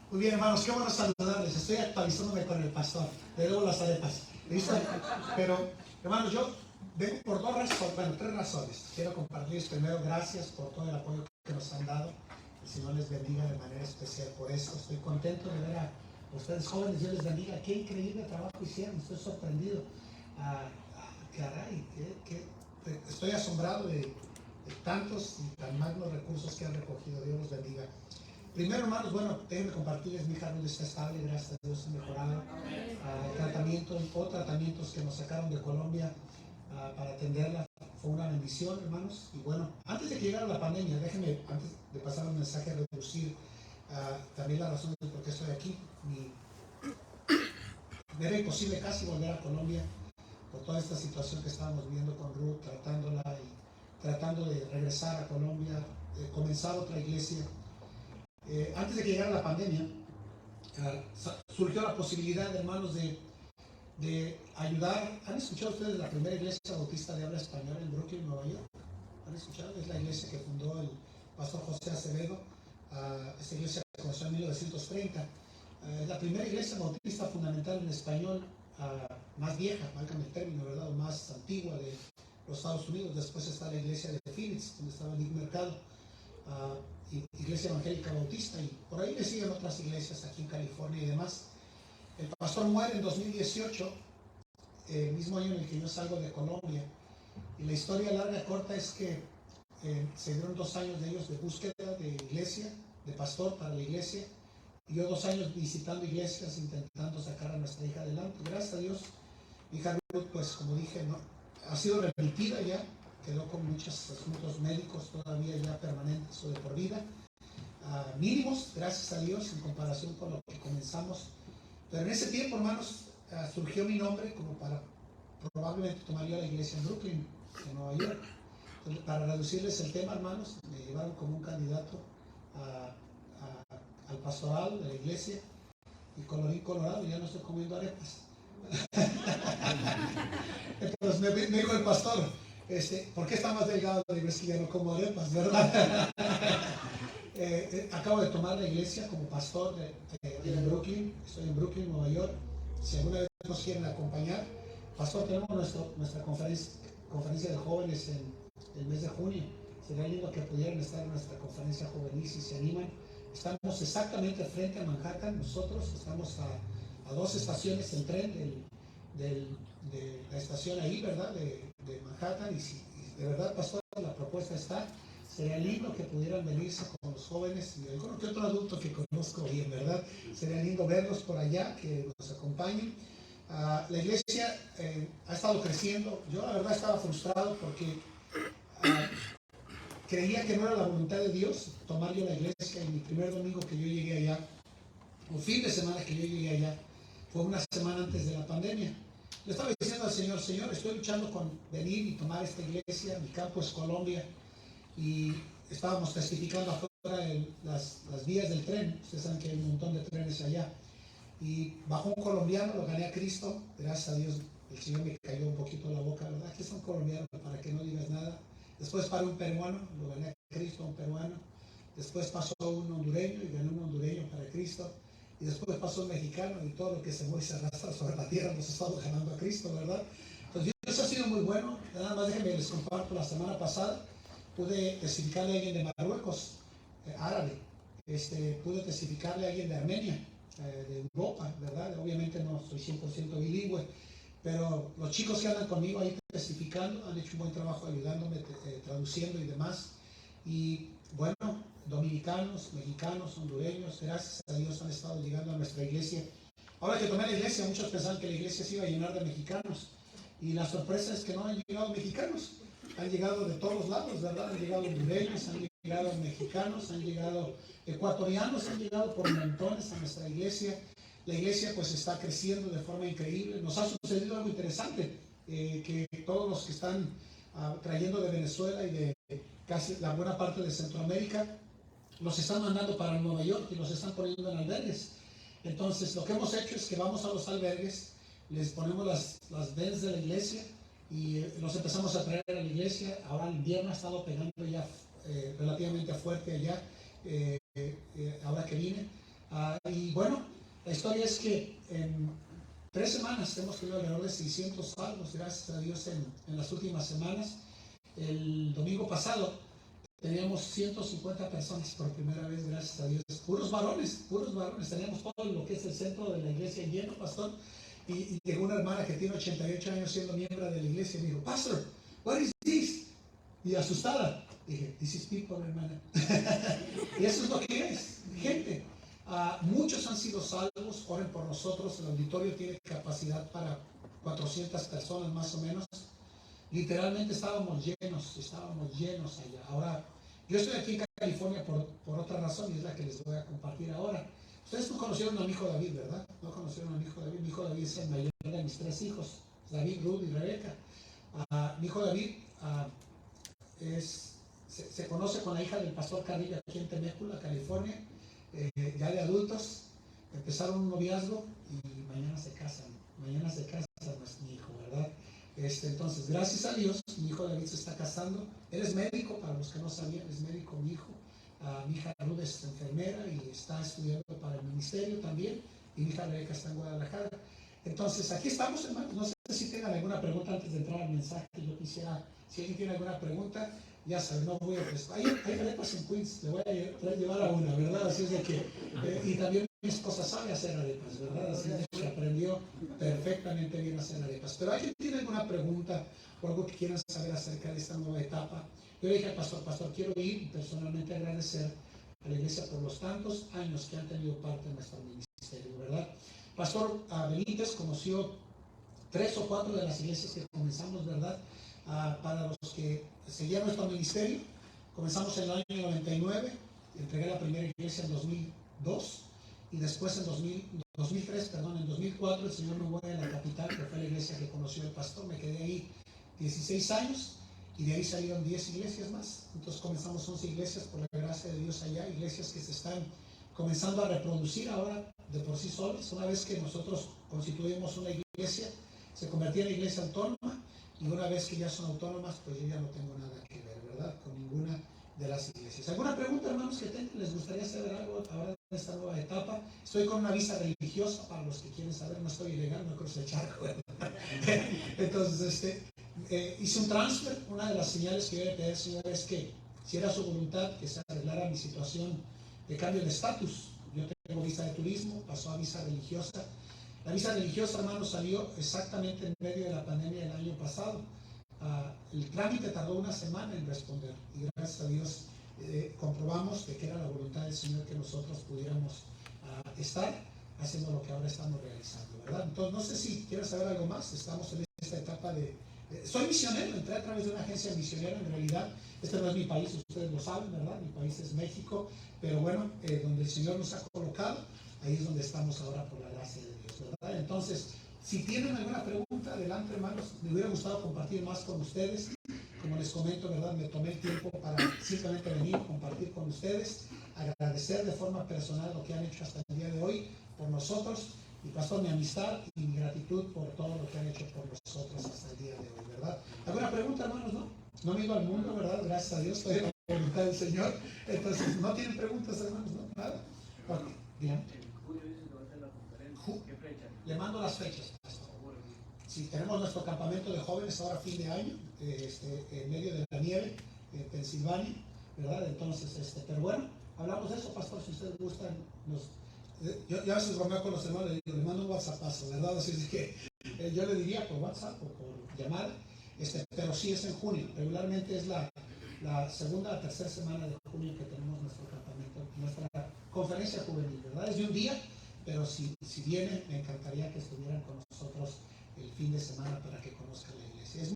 Muy bien, hermanos, qué bueno saludarles. Estoy actualizándome con el pastor. Le debo las arepas. ¿Listo? Pero, hermanos, yo vengo por dos razones, bueno, tres razones. Quiero compartirles primero, gracias por todo el apoyo que nos han dado. El Señor les bendiga de manera especial por eso. Estoy contento de ver a ustedes jóvenes. Dios les bendiga. Qué increíble trabajo hicieron. Estoy sorprendido. Caray, estoy asombrado de tantos y tan magnos recursos que han recogido. Dios los bendiga. Primero, hermanos, bueno, déjenme compartirles, mi hija Ruth está estable, gracias a Dios, ha mejorado. Tratamientos que nos sacaron de Colombia para atenderla, fue una bendición, hermanos. Y bueno, antes de que llegara la pandemia, déjenme, antes de pasar el mensaje, reducir también la razón de por qué estoy aquí. Era imposible casi volver a Colombia por toda esta situación que estábamos viviendo con Ruth, tratándola y tratando de regresar a Colombia, comenzar otra iglesia. Antes de que llegara la pandemia, surgió la posibilidad, hermanos, de ayudar. ¿Han escuchado ustedes la primera iglesia bautista de habla española en Brooklyn, Nueva York? ¿Han escuchado? Es la iglesia que fundó el pastor José Acevedo. Esta iglesia se comenzó en 1930. Es la primera iglesia bautista fundamental en español, más vieja, válgame el término, ¿verdad? O más antigua de los Estados Unidos. Después está la iglesia de Phoenix, donde estaba Nick Mercado. Iglesia Evangélica Bautista, y por ahí le siguen otras iglesias aquí en California y demás. El pastor muere en 2018, el mismo año en el que yo salgo de Colombia, y la historia larga corta es que se dieron 2 años de ellos de búsqueda de iglesia, de pastor para la iglesia, y yo 2 años visitando iglesias intentando sacar a nuestra hija adelante. Gracias a Dios, mi hija Ruth, pues como dije, no, ha sido remitida ya, quedó con muchos asuntos médicos todavía ya permanentes o de por vida, mínimos, gracias a Dios, en comparación con lo que comenzamos. Pero en ese tiempo, hermanos, surgió mi nombre como para probablemente tomar yo la iglesia en Brooklyn, en Nueva York. Entonces, para reducirles el tema, hermanos, me llevaron como un candidato al pastoral de la iglesia, y colorín colorado, ya no estoy comiendo arepas. Entonces me dijo el pastor, ¿por qué está más delgado? Le digo, es que ya no como arepas, ¿verdad? Acabo de tomar la iglesia como pastor en Brooklyn. Estoy en Brooklyn, Nueva York. Si alguna vez nos quieren acompañar, pastor, tenemos nuestra conferencia de jóvenes en el mes de junio. Sería lindo que pudieran estar en nuestra conferencia juvenil si se animan. Estamos exactamente frente a Manhattan. Nosotros estamos a 2 estaciones en tren de la estación ahí, ¿verdad? De Manhattan. Y de verdad, pastor, la propuesta está. Sería lindo que pudieran venirse con los jóvenes y alguno que otro adulto que conozco bien, ¿verdad? Sería lindo verlos por allá, que nos acompañen. La iglesia ha estado creciendo. Yo la verdad estaba frustrado porque creía que no era la voluntad de Dios tomar yo la iglesia, y mi primer domingo que yo llegué allá, o fin de semana que yo llegué allá, fue una semana antes de la pandemia. Le estaba diciendo al Señor, Señor, estoy luchando con venir y tomar esta iglesia, mi campo es Colombia, y estábamos testificando afuera en las vías del tren. Ustedes saben que hay un montón de trenes allá, y bajó un colombiano, lo gané a Cristo, gracias a Dios. El Señor me cayó un poquito la boca, ¿verdad? Aquí son colombianos, para que no digas nada. Después paró un peruano, lo gané a Cristo, un peruano. Después pasó un hondureño y gané un hondureño para Cristo. Y después pasó un mexicano, y todo lo que se mueve y se arrastra sobre la tierra nos estamos ganando a Cristo, ¿verdad? Entonces eso ha sido muy bueno. Nada más déjenme les comparto, la semana pasada pude testificarle a alguien de Marruecos, árabe. Pude testificarle a alguien de Armenia, de Europa, ¿verdad? Obviamente no soy 100% bilingüe, pero los chicos que andan conmigo ahí testificando han hecho un buen trabajo ayudándome, traduciendo y demás. Y bueno, dominicanos, mexicanos, hondureños, gracias a Dios han estado llegando a nuestra iglesia. Ahora que tomé la iglesia, muchos pensaban que la iglesia se iba a llenar de mexicanos, y la sorpresa es que no han llegado mexicanos. Han llegado de todos lados, ¿verdad? Han llegado hondureños, han llegado mexicanos, han llegado ecuatorianos, han llegado por montones a nuestra iglesia. La iglesia pues está creciendo de forma increíble. Nos ha sucedido algo interesante, que todos los que están trayendo de Venezuela y de casi la buena parte de Centroamérica, los están mandando para Nueva York y los están poniendo en albergues. Entonces lo que hemos hecho es que vamos a los albergues, les ponemos las vans de la iglesia y los empezamos a traer a la iglesia. Ahora el invierno ha estado pegando ya relativamente fuerte allá, ahora que vine. Y bueno, la historia es que en 3 semanas hemos tenido alrededor de 600 salvos, gracias a Dios, en las últimas semanas. El domingo pasado teníamos 150 personas por primera vez, gracias a Dios. Puros varones, puros varones. Teníamos todo lo que es el centro de la iglesia lleno, pastor. Y llegó una hermana que tiene 88 años siendo miembro de la iglesia y me dijo, Pastor, what is this? Y asustada, dije, this is people, hermana. Y eso es lo que es, gente. Muchos han sido salvos, oren por nosotros. El auditorio tiene capacidad para 400 personas más o menos. Literalmente estábamos llenos allá. Ahora, yo estoy aquí en California por otra razón y es la que les voy a compartir ahora. Ustedes no conocieron a mi hijo David, ¿verdad? No conocieron a mi hijo David. Mi hijo David es el mayor de mis 3 hijos, David, Ruth y Rebeca. Mi hijo David se conoce con la hija del pastor Carrillo aquí en Temecula, California, ya de adultos. Empezaron un noviazgo y mañana se casan. Mañana se casa mi hijo, ¿verdad? Entonces, gracias a Dios, mi hijo David se está casando. Él es médico, para los que no sabían, es médico mi hijo. Mi hija Ruth es enfermera y está estudiando para el ministerio también. Y mi hija Rebeca está en Guadalajara. Entonces, aquí estamos, hermanos. No sé si tengan alguna pregunta antes de entrar al mensaje. Yo quisiera, si alguien tiene alguna pregunta, ya saben, no voy a... Hay arepas en Queens, le voy a llevar a una, ¿verdad? Así es de que... y también mi esposa sabe hacer arepas, ¿verdad? Así es de que aprendió perfectamente bien a hacer arepas. Pero ¿alguien tiene alguna pregunta o algo que quieran saber acerca de esta nueva etapa? Yo le dije al pastor, quiero ir y personalmente agradecer a la iglesia por los tantos años que han tenido parte en nuestro ministerio, ¿verdad? Pastor Benítez conoció 3 o 4 de las iglesias que comenzamos, ¿verdad? Para los que seguían nuestro ministerio, comenzamos en el año 99, entregué la primera iglesia en 2002 y después en 2004 el Señor me mueve a la capital, que fue la iglesia que conoció el pastor. Me quedé ahí 16 años y de ahí salieron 10 iglesias más. Entonces comenzamos 11 iglesias por la gracia de Dios allá, iglesias que se están comenzando a reproducir ahora de por sí solas. Una vez que nosotros constituimos una iglesia, se convertía en iglesia autónoma, y una vez que ya son autónomas, pues yo ya no tengo nada que ver, ¿verdad?, con ninguna de las iglesias. ¿Alguna pregunta, hermanos, que tengan? ¿Les gustaría saber algo ahora en esta nueva etapa? Estoy con una visa religiosa, para los que quieren saber, no estoy ilegal, no cruzo el charco, ¿verdad? Entonces, hice un transfer. Una de las señales que yo le pedí al Señor es que, si era su voluntad, que se arreglara mi situación de cambio de estatus. Yo tengo visa de turismo, pasó a visa religiosa. La visa religiosa, hermanos, salió exactamente en medio de la pandemia del año pasado. El trámite tardó una semana en responder y gracias a Dios comprobamos de que era la voluntad del Señor que nosotros pudiéramos estar haciendo lo que ahora estamos realizando, ¿verdad? Entonces, no sé si quieres saber algo más. Estamos en esta etapa soy misionero, entré a través de una agencia misionera. En realidad, este no es mi país, ustedes lo saben, ¿verdad? Mi país es México, pero bueno, donde el Señor nos ha colocado, ahí es donde estamos ahora por la gracia de Dios, ¿verdad? Entonces, si tienen alguna pregunta, adelante, hermanos. Me hubiera gustado compartir más con ustedes. Como les comento, ¿verdad?, me tomé el tiempo para simplemente venir, compartir con ustedes, agradecer de forma personal lo que han hecho hasta el día de hoy por nosotros. Y pastor, mi amistad y mi gratitud por todo lo que han hecho por nosotros hasta el día de hoy, ¿verdad? ¿Alguna pregunta, hermanos? No me he ido al mundo, ¿verdad? Gracias a Dios, estoy en la voluntad del Señor. Entonces, ¿no tienen preguntas, hermanos? ¿No? ¿Nada? Ok, bien. ¿Qué fecha? Le mando las fechas, pastor. Sí, tenemos nuestro campamento de jóvenes ahora fin de año, en medio de la nieve, en Pensilvania, ¿verdad? Entonces, pero bueno, hablamos de eso, pastor, si ustedes gustan. Yo a veces bromeo con los hermanos, le mando un WhatsAppazo, ¿verdad? Así es que yo le diría por WhatsApp o por llamada, pero sí es en junio. Regularmente es la segunda o tercera semana de junio que tenemos nuestro campamento, nuestra conferencia juvenil, ¿verdad? Es de un día, pero si vienen, me encantaría que estuvieran con nosotros el fin de semana para que conozcan la iglesia. Es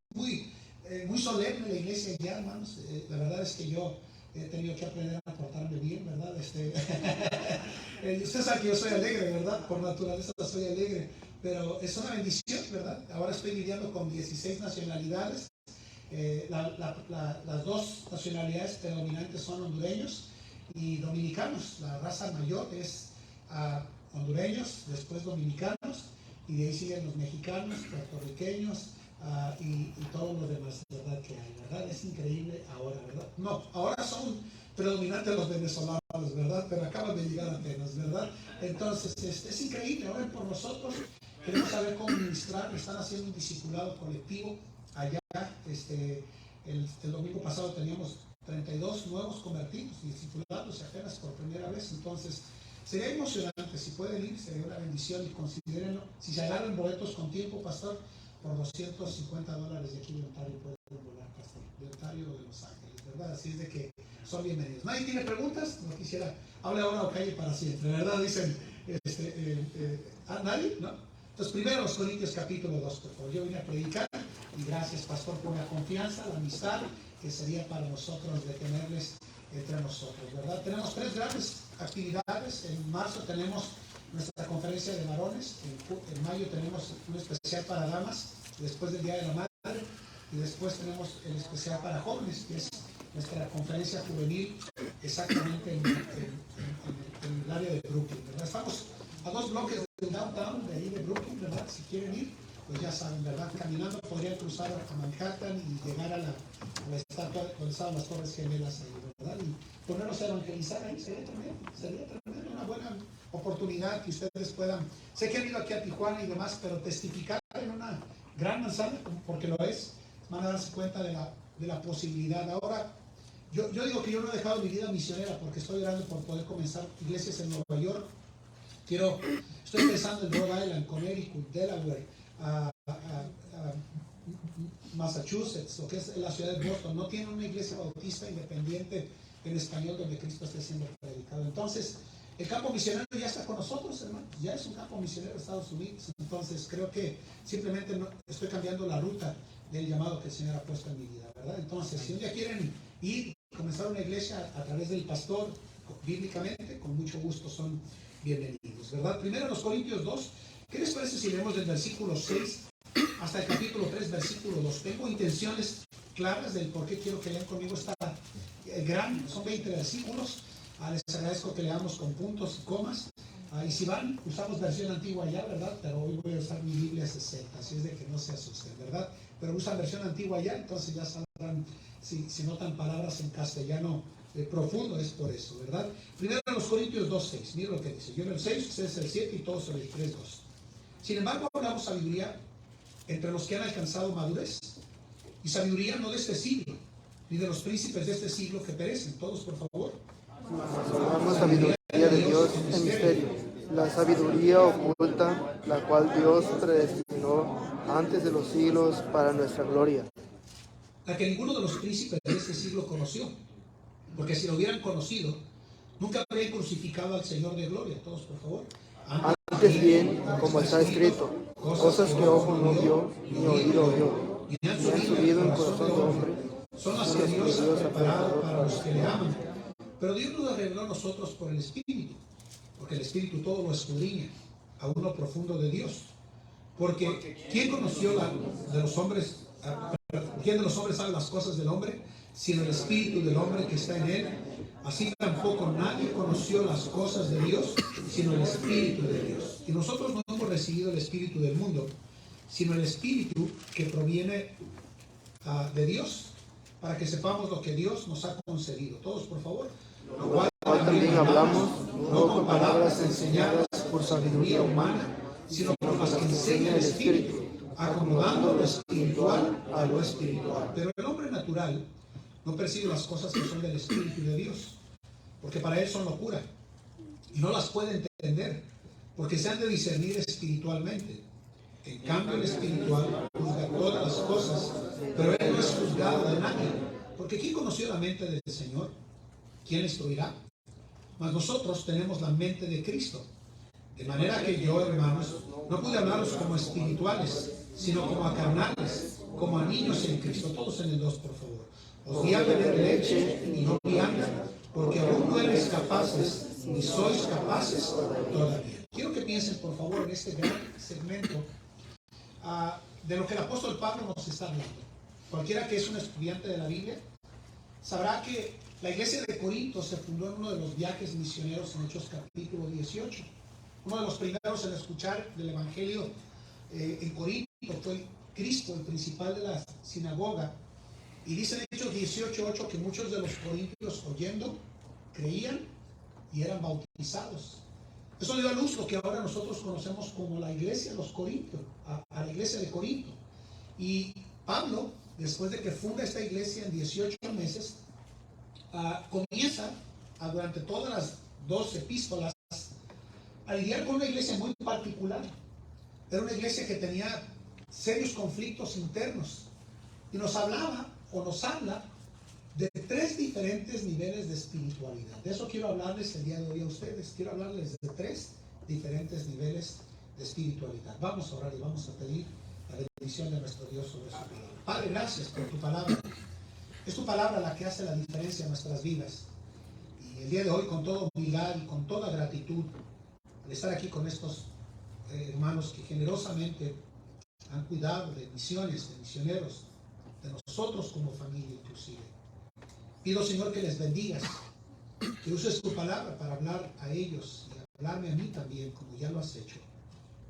muy solemne la iglesia ya, hermanos. La verdad es que yo he tenido que aprender a portarme bien, ¿verdad? Usted sabe que yo soy alegre, ¿verdad? Por naturaleza soy alegre, pero es una bendición, ¿verdad? Ahora estoy lidiando con 16 nacionalidades. Las 2 nacionalidades predominantes son hondureños y dominicanos. La raza mayor es hondureños, después dominicanos, y de ahí siguen los mexicanos, puertorriqueños y todos los demás, ¿verdad?, que hay, ¿verdad? Es increíble ahora, ¿verdad? No, ahora son predominantes los venezolanos, ¿verdad? ¿verdad? Pero acaban de llegar apenas, ¿verdad? Entonces, es increíble, oren por nosotros. Queremos saber cómo ministrar. Están haciendo un discipulado colectivo allá. El domingo pasado teníamos 32 nuevos convertidos y discipulados apenas por primera vez. Entonces, sería emocionante. Si pueden ir, sería una bendición y considérenlo. Si se agarran boletos con tiempo, pastor, por $250 de aquí de Ontario pueden volar, pastor, de Ontario o de Los Ángeles, ¿verdad? Así es de que son bienvenidos. ¿Nadie tiene preguntas? No quisiera, hable ahora o calle para siempre, ¿verdad? Dicen, ¿nadie? ¿No? Entonces, primero los Corintios capítulo 2, por favor. Yo vine a predicar y gracias, pastor, por la confianza, la amistad que sería para nosotros de tenerles entre nosotros, ¿verdad? Tenemos 3 grandes actividades. En marzo tenemos nuestra conferencia de varones, en mayo tenemos un especial para damas, después del Día de la Madre, y después tenemos el especial para jóvenes, que es nuestra conferencia juvenil, exactamente en el área de Brooklyn, ¿verdad? Estamos a 2 bloques del downtown, de ahí de Brooklyn, ¿verdad? Si quieren ir, pues ya saben, ¿verdad? Caminando podrían cruzar a Manhattan y llegar a la estatua donde estaban las Torres Gemelas ahí, ¿verdad? Y ponernos a evangelizar ahí, sería tremendo, una buena oportunidad que ustedes puedan, sé que han ido aquí a Tijuana y demás, pero testificar en una gran manzana, porque lo es, van a darse cuenta de la posibilidad. Ahora, yo digo que yo no he dejado mi vida misionera porque estoy orando por poder comenzar iglesias en Nueva York. Estoy pensando en Rhode Island, Connecticut, Delaware, Massachusetts, lo que es la ciudad de Boston. No tienen una iglesia bautista independiente en español donde Cristo esté siendo predicado. Entonces, el campo misionero ya está con nosotros, hermanos. Ya es un campo misionero de Estados Unidos. Entonces, creo que simplemente estoy cambiando la ruta del llamado que el Señor ha puesto en mi vida, ¿verdad? Entonces, si un día quieren ir y comenzar una iglesia a través del pastor, bíblicamente, con mucho gusto son bienvenidos, ¿verdad? Primero los Corintios 2. ¿Qué les parece si leemos del versículo 6 hasta el capítulo 3, versículo 2? Tengo intenciones claras del por qué quiero que lean conmigo esta gran, son 20 versículos. Les agradezco que leamos con puntos y comas. Y si van, usamos versión antigua ya, ¿verdad? Pero hoy voy a usar mi Biblia 60, así es de que no se asusten, ¿verdad? Pero usan versión antigua ya, entonces ya sabrán si notan palabras en castellano profundo, es por eso, ¿verdad? Primero los Corintios 2:6, miren lo que dice. Yo en el 6, ustedes el 7 y todos en el 3:2. Sin embargo, hablamos sabiduría entre los que han alcanzado madurez, y sabiduría no de este siglo, ni de los príncipes de este siglo que perecen. Todos, por favor. Hablamos sabiduría de Dios en misterio, la sabiduría oculta, la cual Dios predestinó antes de los siglos para nuestra gloria. La que ninguno de los príncipes de este siglo conoció, porque si lo hubieran conocido, nunca habrían crucificado al Señor de gloria. Todos, por favor. Antes bien, como está escrito, cosas que ojo no vio, ni oído oyó, ni han subido en corazón de hombre, son las que Dios ha preparado para los que le aman. Pero Dios nos reveló a nosotros por el Espíritu, porque el Espíritu todo lo escudriña, aún lo profundo de Dios. Porque ¿quién conoció de los hombres? ¿Quién de los hombres sabe las cosas del hombre? Sino el Espíritu del hombre que está en él. Así tampoco nadie conoció las cosas de Dios, sino el Espíritu de Dios. Y nosotros no hemos recibido el Espíritu del mundo, sino el Espíritu que proviene de Dios, para que sepamos lo que Dios nos ha concedido. Todos, por favor. Lo cual también hablamos, no con palabras enseñadas por sabiduría humana, sino por las que enseña el Espíritu, acomodando lo espiritual a lo espiritual. Pero el hombre natural no percibe las cosas que son del Espíritu de Dios, porque para él son locura, y no las puede entender, porque se han de discernir espiritualmente. En cambio, el espiritual juzga todas las cosas, pero él no es juzgado de nadie, porque ¿quién conoció la mente del Señor? ¿Quién le instruirá? Mas nosotros tenemos la mente de Cristo, de manera que yo, hermanos, no pude hablaros como espirituales, sino como a carnales, como a niños en Cristo. Todos en el 2, por favor. Os di a beber leche y no vianda, porque aún no eres capaces, ni sois capaces todavía. Quiero que piensen, por favor, en este gran segmento de lo que el apóstol Pablo nos está hablando. Cualquiera que es un estudiante de la Biblia sabrá que la iglesia de Corinto se fundó en uno de los viajes misioneros en Hechos capítulo 18. Uno de los primeros en escuchar del Evangelio en Corinto fue Cristo, el principal de la sinagoga. Y dice en Hechos 18:8 que muchos de los corintios oyendo creían y eran bautizados. Eso dio a luz lo que ahora nosotros conocemos como la iglesia de los Corintios, a la iglesia de Corinto. Y Pablo, después de que funda esta iglesia en 18 meses, comienza durante todas las 2 epístolas a lidiar con una iglesia muy particular. Era una iglesia que tenía serios conflictos internos y nos hablaba o nos habla de 3 diferentes niveles de espiritualidad. De eso quiero hablarles el día de hoy a ustedes. Quiero hablarles de 3 diferentes niveles de espiritualidad. Vamos a orar y vamos a pedir la bendición de nuestro Dios sobre su vida. Padre, gracias por tu palabra. Es tu palabra la que hace la diferencia en nuestras vidas. Y el día de hoy, con toda humildad y con toda gratitud, al estar aquí con estos hermanos que generosamente han cuidado de misiones, de misioneros, de nosotros como familia inclusive. Pido, Señor, que les bendigas, que uses tu palabra para hablar a ellos y hablarme a mí también, como ya lo has hecho.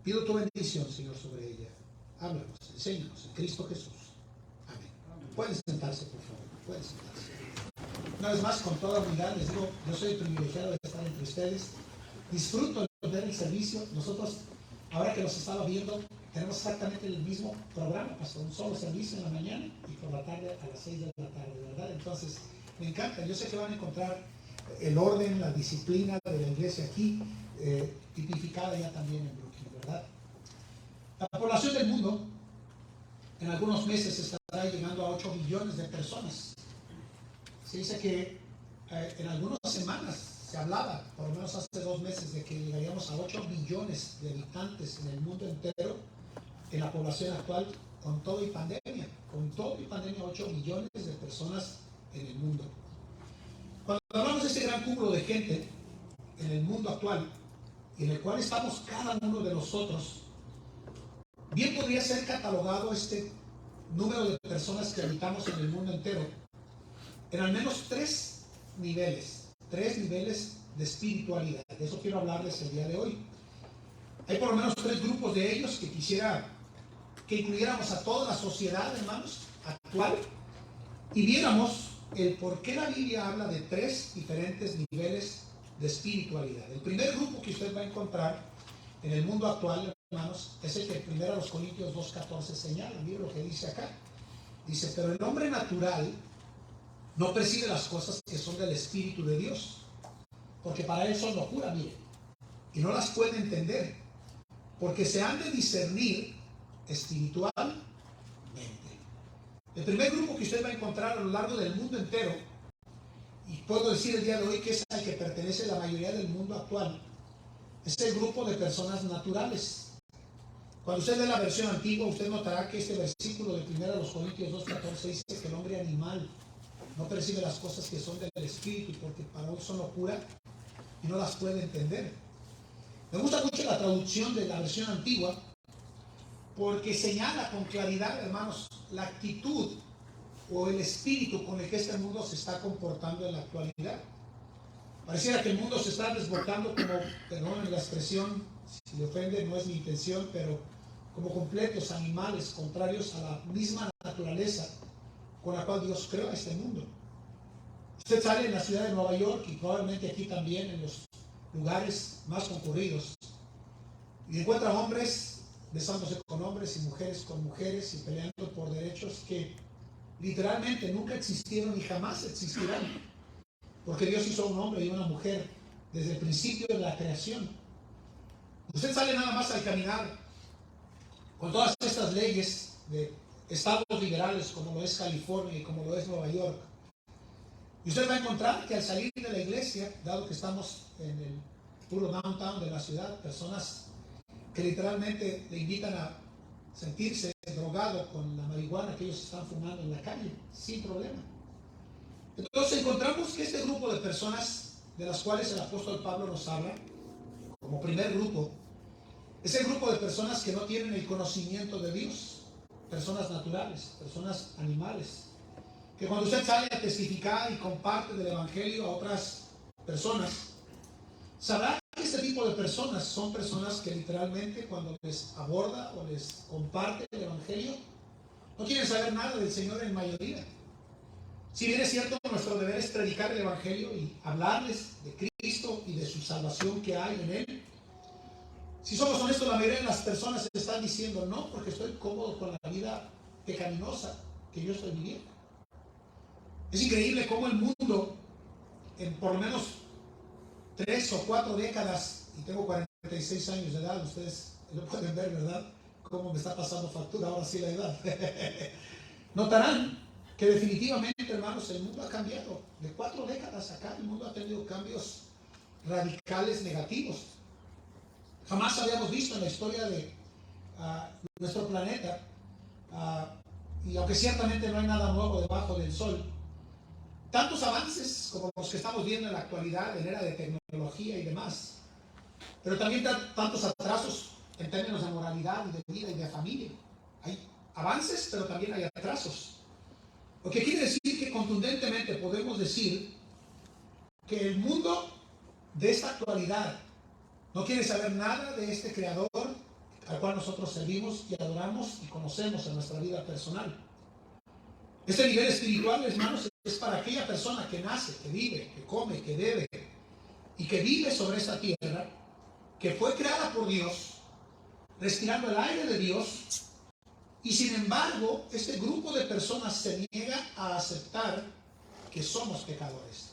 Pido tu bendición, Señor, sobre ella. Háblanos, enséñanos en Cristo Jesús. Amén. Pueden sentarse, por favor. Pueden sentarse. Una vez más, con toda humildad, les digo, yo soy privilegiado de estar entre ustedes. Disfruto de ver el servicio. Nosotros, ahora que los estaba viendo, tenemos exactamente el mismo programa, pastor, un solo servicio en la mañana y por la tarde a las 6 de la tarde, ¿verdad? Entonces, me encanta. Yo sé que van a encontrar el orden, la disciplina de la iglesia aquí, tipificada ya también en Brooklyn, ¿verdad? La población del mundo en algunos meses estará llegando a 8 billones de personas. Se dice que en algunas semanas se hablaba, por lo menos hace 2 meses, de que llegaríamos a 8 billones de habitantes en el mundo entero, en la población actual, con todo y pandemia. Con todo y pandemia, 8 billones de personas en el mundo. Cuando hablamos de este gran cúmulo de gente en el mundo actual, en el cual estamos cada uno de nosotros, bien podría ser catalogado este número de personas que habitamos en el mundo entero en al menos 3 niveles de espiritualidad. De eso quiero hablarles el día de hoy. Hay por lo menos 3 grupos de ellos que quisiera que incluyéramos a toda la sociedad, hermanos, actual, y viéramos el por qué la Biblia habla de 3 diferentes niveles de espiritualidad. El primer grupo que usted va a encontrar en el mundo actual, hermanos, es el que 1 Corintios 2:14 señala. Mire lo que dice acá. Dice, pero el hombre natural no percibe las cosas que son del Espíritu de Dios, porque para él son locura, mire, y no las puede entender, porque se han de discernir espiritualmente. El primer grupo que usted va a encontrar a lo largo del mundo entero, y puedo decir el día de hoy que es al que pertenece la mayoría del mundo actual, es el grupo de personas naturales. Cuando usted lee la versión antigua, usted notará que este versículo de 1 Corintios 2:14 dice que el hombre animal no percibe las cosas que son del Espíritu, porque para él son locura y no las puede entender. Me gusta mucho la traducción de la versión antigua, porque señala con claridad, hermanos, la actitud o el espíritu con el que este mundo se está comportando en la actualidad. Pareciera que el mundo se está desbordando como, perdón la expresión, si le ofende no es mi intención, pero como completos animales contrarios a la misma naturaleza con la cual Dios creó a este mundo. Usted sale en la ciudad de Nueva York y probablemente aquí también en los lugares más concurridos y encuentra hombres besándose con hombres y mujeres con mujeres y peleando por derechos que literalmente nunca existieron y jamás existirán, porque Dios hizo un hombre y una mujer desde el principio de la creación. Usted sale nada más al caminar con todas estas leyes de estados liberales como lo es California y como lo es Nueva York, y usted va a encontrar que al salir de la iglesia, dado que estamos en el puro downtown de la ciudad, personas que literalmente le invitan a sentirse drogado con la marihuana que ellos están fumando en la calle, sin problema. Entonces encontramos que este grupo de personas de las cuales el apóstol Pablo nos habla, como primer grupo, es el grupo de personas que no tienen el conocimiento de Dios, personas naturales, personas animales, que cuando usted sale a testificar y comparte del evangelio a otras personas, sabrá que este tipo de personas son personas que literalmente cuando les aborda o les comparte el evangelio, no quieren saber nada del Señor en mayoría. Si bien es cierto, nuestro deber es predicar el evangelio y hablarles de Cristo Cristo y de su salvación que hay en Él. Si somos honestos, la mayoría de las personas están diciendo no, porque estoy cómodo con la vida pecaminosa que yo estoy viviendo. Es increíble cómo el mundo, en por lo menos 3 o 4 décadas, y tengo 46 años de edad, ustedes lo pueden ver, ¿verdad? Cómo me está pasando factura ahora sí la edad. Notarán que definitivamente, hermanos, el mundo ha cambiado. De 4 décadas acá, el mundo ha tenido cambios radicales negativos. Jamás habíamos visto en la historia de nuestro planeta, y aunque ciertamente no hay nada nuevo debajo del sol, tantos avances como los que estamos viendo en la actualidad, en era de tecnología y demás, pero también tantos atrasos en términos de moralidad y de vida y de familia. Hay avances, pero también hay atrasos. Lo que quiere decir que contundentemente podemos decir que el mundo de esta actualidad no quiere saber nada de este Creador al cual nosotros servimos y adoramos y conocemos en nuestra vida personal. Este nivel espiritual, hermanos, es para aquella persona que nace, que vive, que come, que bebe y que vive sobre esta tierra, que fue creada por Dios, respirando el aire de Dios, y sin embargo, este grupo de personas se niega a aceptar que somos pecadores.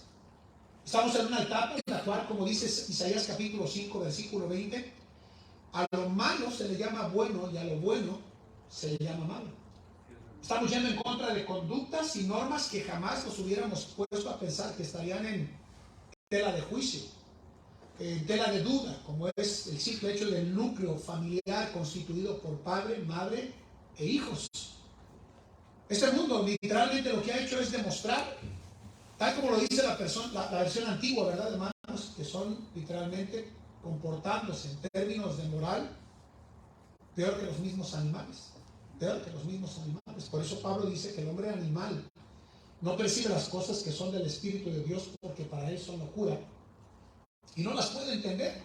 Estamos en una etapa en la cual, como dice Isaías capítulo 5, versículo 20, a lo malo se le llama bueno y a lo bueno se le llama malo. Estamos yendo en contra de conductas y normas que jamás nos hubiéramos puesto a pensar que estarían en tela de juicio, en tela de duda, como es el simple hecho del núcleo familiar constituido por padre, madre e hijos. Este mundo literalmente lo que ha hecho es demostrar, tal como lo dice la versión antigua, ¿verdad, hermanos? Que son literalmente comportándose en términos de moral peor que los mismos animales. Peor que los mismos animales. Por eso Pablo dice que el hombre animal no percibe las cosas que son del Espíritu de Dios porque para él son locura y no las puede entender.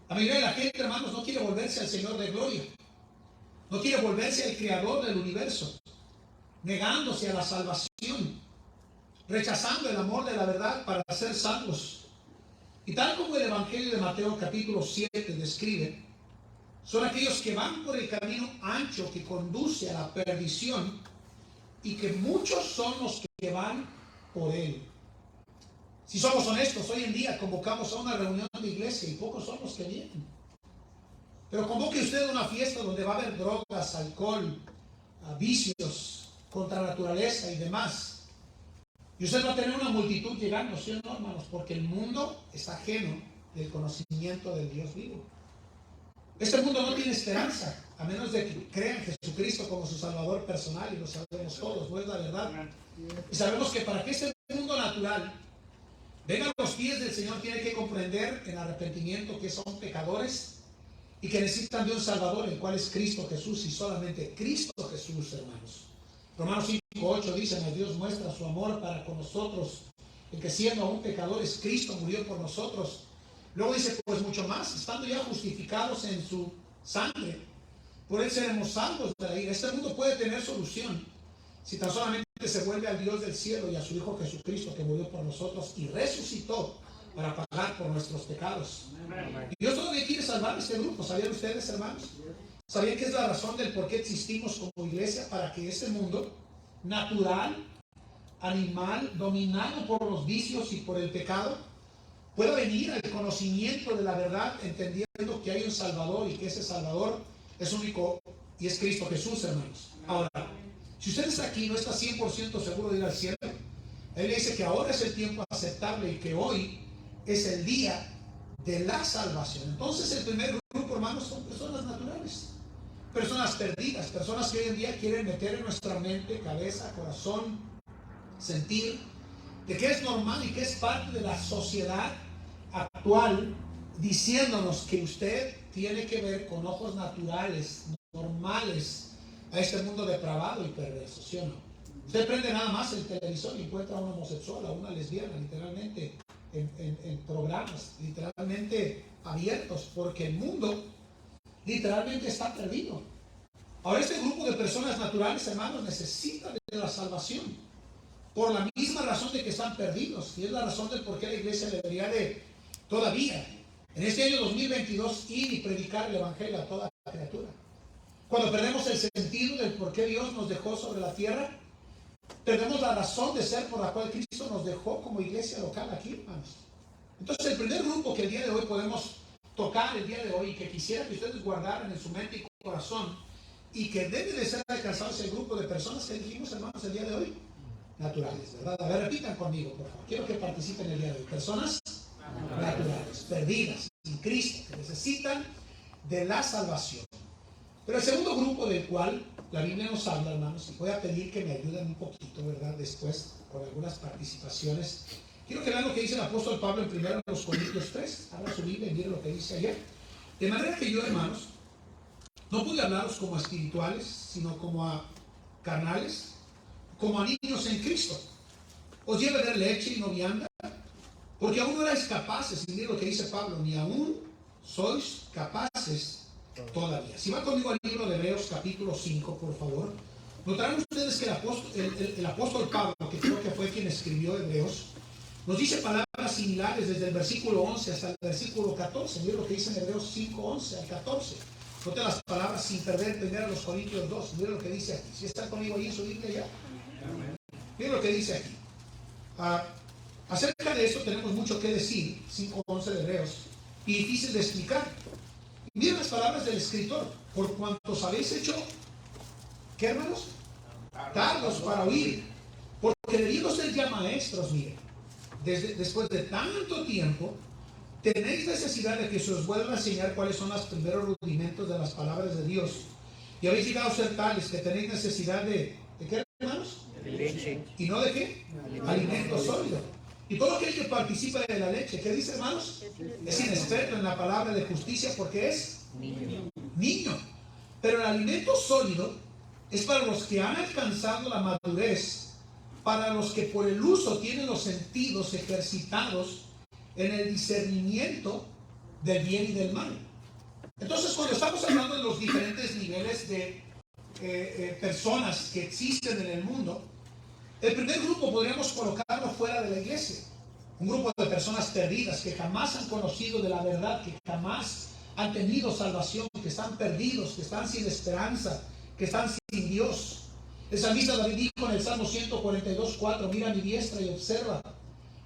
La mayoría de la gente, hermanos, no quiere volverse al Señor de gloria. No quiere volverse al Creador del universo, negándose a la salvación, rechazando el amor de la verdad para ser salvos. Y tal como el Evangelio de Mateo capítulo 7 describe, son aquellos que van por el camino ancho que conduce a la perdición y que muchos son los que van por él. Si somos honestos, hoy en día convocamos a una reunión de iglesia y pocos son los que vienen. Pero convoque usted a una fiesta donde va a haber drogas, alcohol, vicios, contra naturaleza y demás. Y usted va a tener una multitud llegando, ¿sí o no, hermanos? Porque el mundo está ajeno del conocimiento del Dios vivo. Este mundo no tiene esperanza, a menos de que crean en Jesucristo como su Salvador personal, y lo sabemos todos, ¿no es la verdad? Y sabemos que para que este mundo natural venga a los pies del Señor, tiene que comprender en arrepentimiento que son pecadores y que necesitan de un Salvador, el cual es Cristo Jesús y solamente Cristo Jesús, hermanos. Romanos 5:8 dice: mas Dios muestra su amor para con nosotros, en que siendo aún pecadores, Cristo murió por nosotros. Luego dice, pues mucho más, estando ya justificados en su sangre, por él seremos salvos de la ira. Este mundo puede tener solución si tan solamente se vuelve al Dios del cielo y a su Hijo Jesucristo, que murió por nosotros y resucitó para pagar por nuestros pecados. Y Dios todavía quiere salvar a este grupo. ¿Sabían ustedes, hermanos? ¿Sabían que es la razón del por qué existimos como iglesia? Para que este mundo natural, animal, dominado por los vicios y por el pecado, pueda venir al conocimiento de la verdad, entendiendo que hay un Salvador y que ese Salvador es único y es Cristo Jesús, hermanos. Ahora, si usted está aquí y no está 100% seguro de ir al cielo, él dice que ahora es el tiempo aceptable y que hoy es el día de la salvación. Entonces el primer grupo, hermanos, son personas naturales, personas perdidas, personas que hoy en día quieren meter en nuestra mente, cabeza, corazón, sentir, de que es normal y que es parte de la sociedad actual, diciéndonos que usted tiene que ver con ojos naturales, normales, a este mundo depravado y perverso, ¿sí o no? Usted prende nada más el televisor y encuentra a un homosexual, a una lesbiana, literalmente, en programas, literalmente abiertos, porque el mundo literalmente está perdido. Ahora, este grupo de personas naturales, hermanos, necesita de la salvación, por la misma razón de que están perdidos, y es la razón del por qué la iglesia debería de Todavía, en este año 2022, ir y predicar el Evangelio a toda criatura. Cuando perdemos el sentido del por qué Dios nos dejó sobre la tierra, perdemos la razón de ser por la cual Cristo nos dejó como iglesia local aquí, hermanos. Entonces, el primer grupo que el día de hoy podemos tocar el día de hoy y que quisiera que ustedes guardaran en su mente y corazón y que debe de ser alcanzado es el grupo de personas que dijimos, hermanos, el día de hoy, naturales, ¿verdad? A ver, repitan conmigo, por favor. Quiero que participen el día de hoy. Personas naturales, perdidas, sin Cristo, que necesitan de la salvación. Pero el segundo grupo del cual la Biblia nos habla, hermanos, y voy a pedir que me ayuden un poquito, ¿verdad? Después, con algunas participaciones. Quiero que vean lo que dice el apóstol Pablo en 1 Corintios 3. Abra su Biblia y miren lo que dice ayer. De manera que yo, hermanos, no pude hablaros como a espirituales, sino como a carnales, como a niños en Cristo. Os llevo a dar leche y no vianda, porque aún no erais capaces, y miren lo que dice Pablo, ni aún sois capaces todavía. Si van conmigo al libro de Hebreos capítulo 5, por favor, notarán ustedes que el apóstol Pablo, que creo que fue quien escribió Hebreos, nos dice palabras similares desde el versículo 11 hasta el versículo 14. Miren lo que dice en Hebreos 5, 11 al 14. Noten las palabras sin perder 1 Corintios 2. Miren lo que dice aquí. Si están conmigo ahí en su Biblia ya. Miren lo que dice aquí. Acerca de esto tenemos mucho que decir, 5:11 de Hebreos, y difícil de explicar. Miren las palabras del escritor. Por cuantos habéis hecho, ¿qué, hermanos? Tardos para oír. Porque debiendo ser ya maestros, miren, después de tanto tiempo, tenéis necesidad de que se os vuelva a enseñar cuáles son los primeros rudimentos de las palabras de Dios. Y habéis llegado a ser tales que tenéis necesidad ¿de qué, hermanos? De leche. ¿Y no de qué? Alimento sólido. Y todo aquel que participa de la leche, ¿qué dice, hermanos? Es inexperto en la palabra de justicia porque es niño. Pero el alimento sólido es para los que han alcanzado la madurez, para los que por el uso tienen los sentidos ejercitados en el discernimiento del bien y del mal. Entonces, cuando estamos hablando de los diferentes niveles de personas que existen en el mundo, el primer grupo podríamos colocarlo fuera de la iglesia. Un grupo de personas perdidas que jamás han conocido de la verdad, que jamás han tenido salvación, que están perdidos, que están sin esperanza, que están sin Dios. El salmista David dijo en el Salmo 142:4, mira a mi diestra y observa.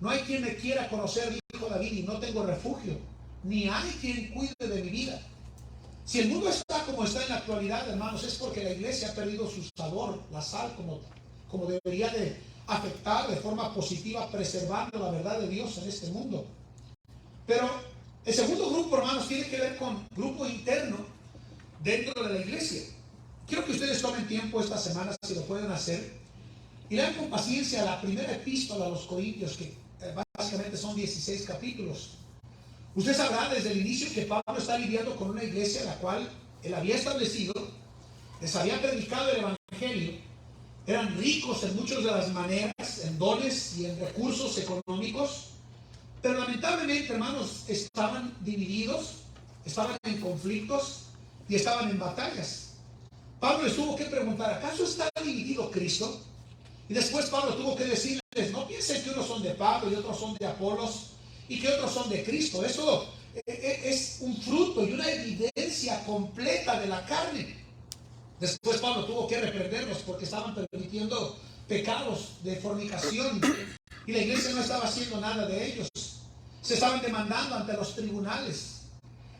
No hay quien me quiera conocer, dijo David, y no tengo refugio, ni hay quien cuide de mi vida. Si el mundo está como está en la actualidad, hermanos, es porque la iglesia ha perdido su sabor, la sal, como debería de afectar de forma positiva, preservando la verdad de Dios en este mundo. Pero el segundo grupo, hermanos, tiene que ver con grupo interno dentro de la iglesia. Quiero que ustedes tomen tiempo esta semana, si lo pueden hacer, y lean con paciencia la primera epístola a los Corintios, que básicamente son 16 capítulos. Usted sabrá desde el inicio que Pablo está lidiando con una iglesia la cual él había establecido, les había predicado el Evangelio, eran ricos en muchas de las maneras, en dones y en recursos económicos, pero lamentablemente, hermanos, estaban divididos, estaban en conflictos y estaban en batallas. Pablo les tuvo que preguntar, ¿acaso está dividido Cristo? Y después Pablo tuvo que decirles, no piensen que unos son de Pablo y otros son de Apolos y que otros son de Cristo. Eso es un fruto y una evidencia completa de la carne. Después Pablo tuvo que reprenderlos porque estaban permitiendo pecados de fornicación y la iglesia no estaba haciendo nada de ellos. Se estaban demandando ante los tribunales.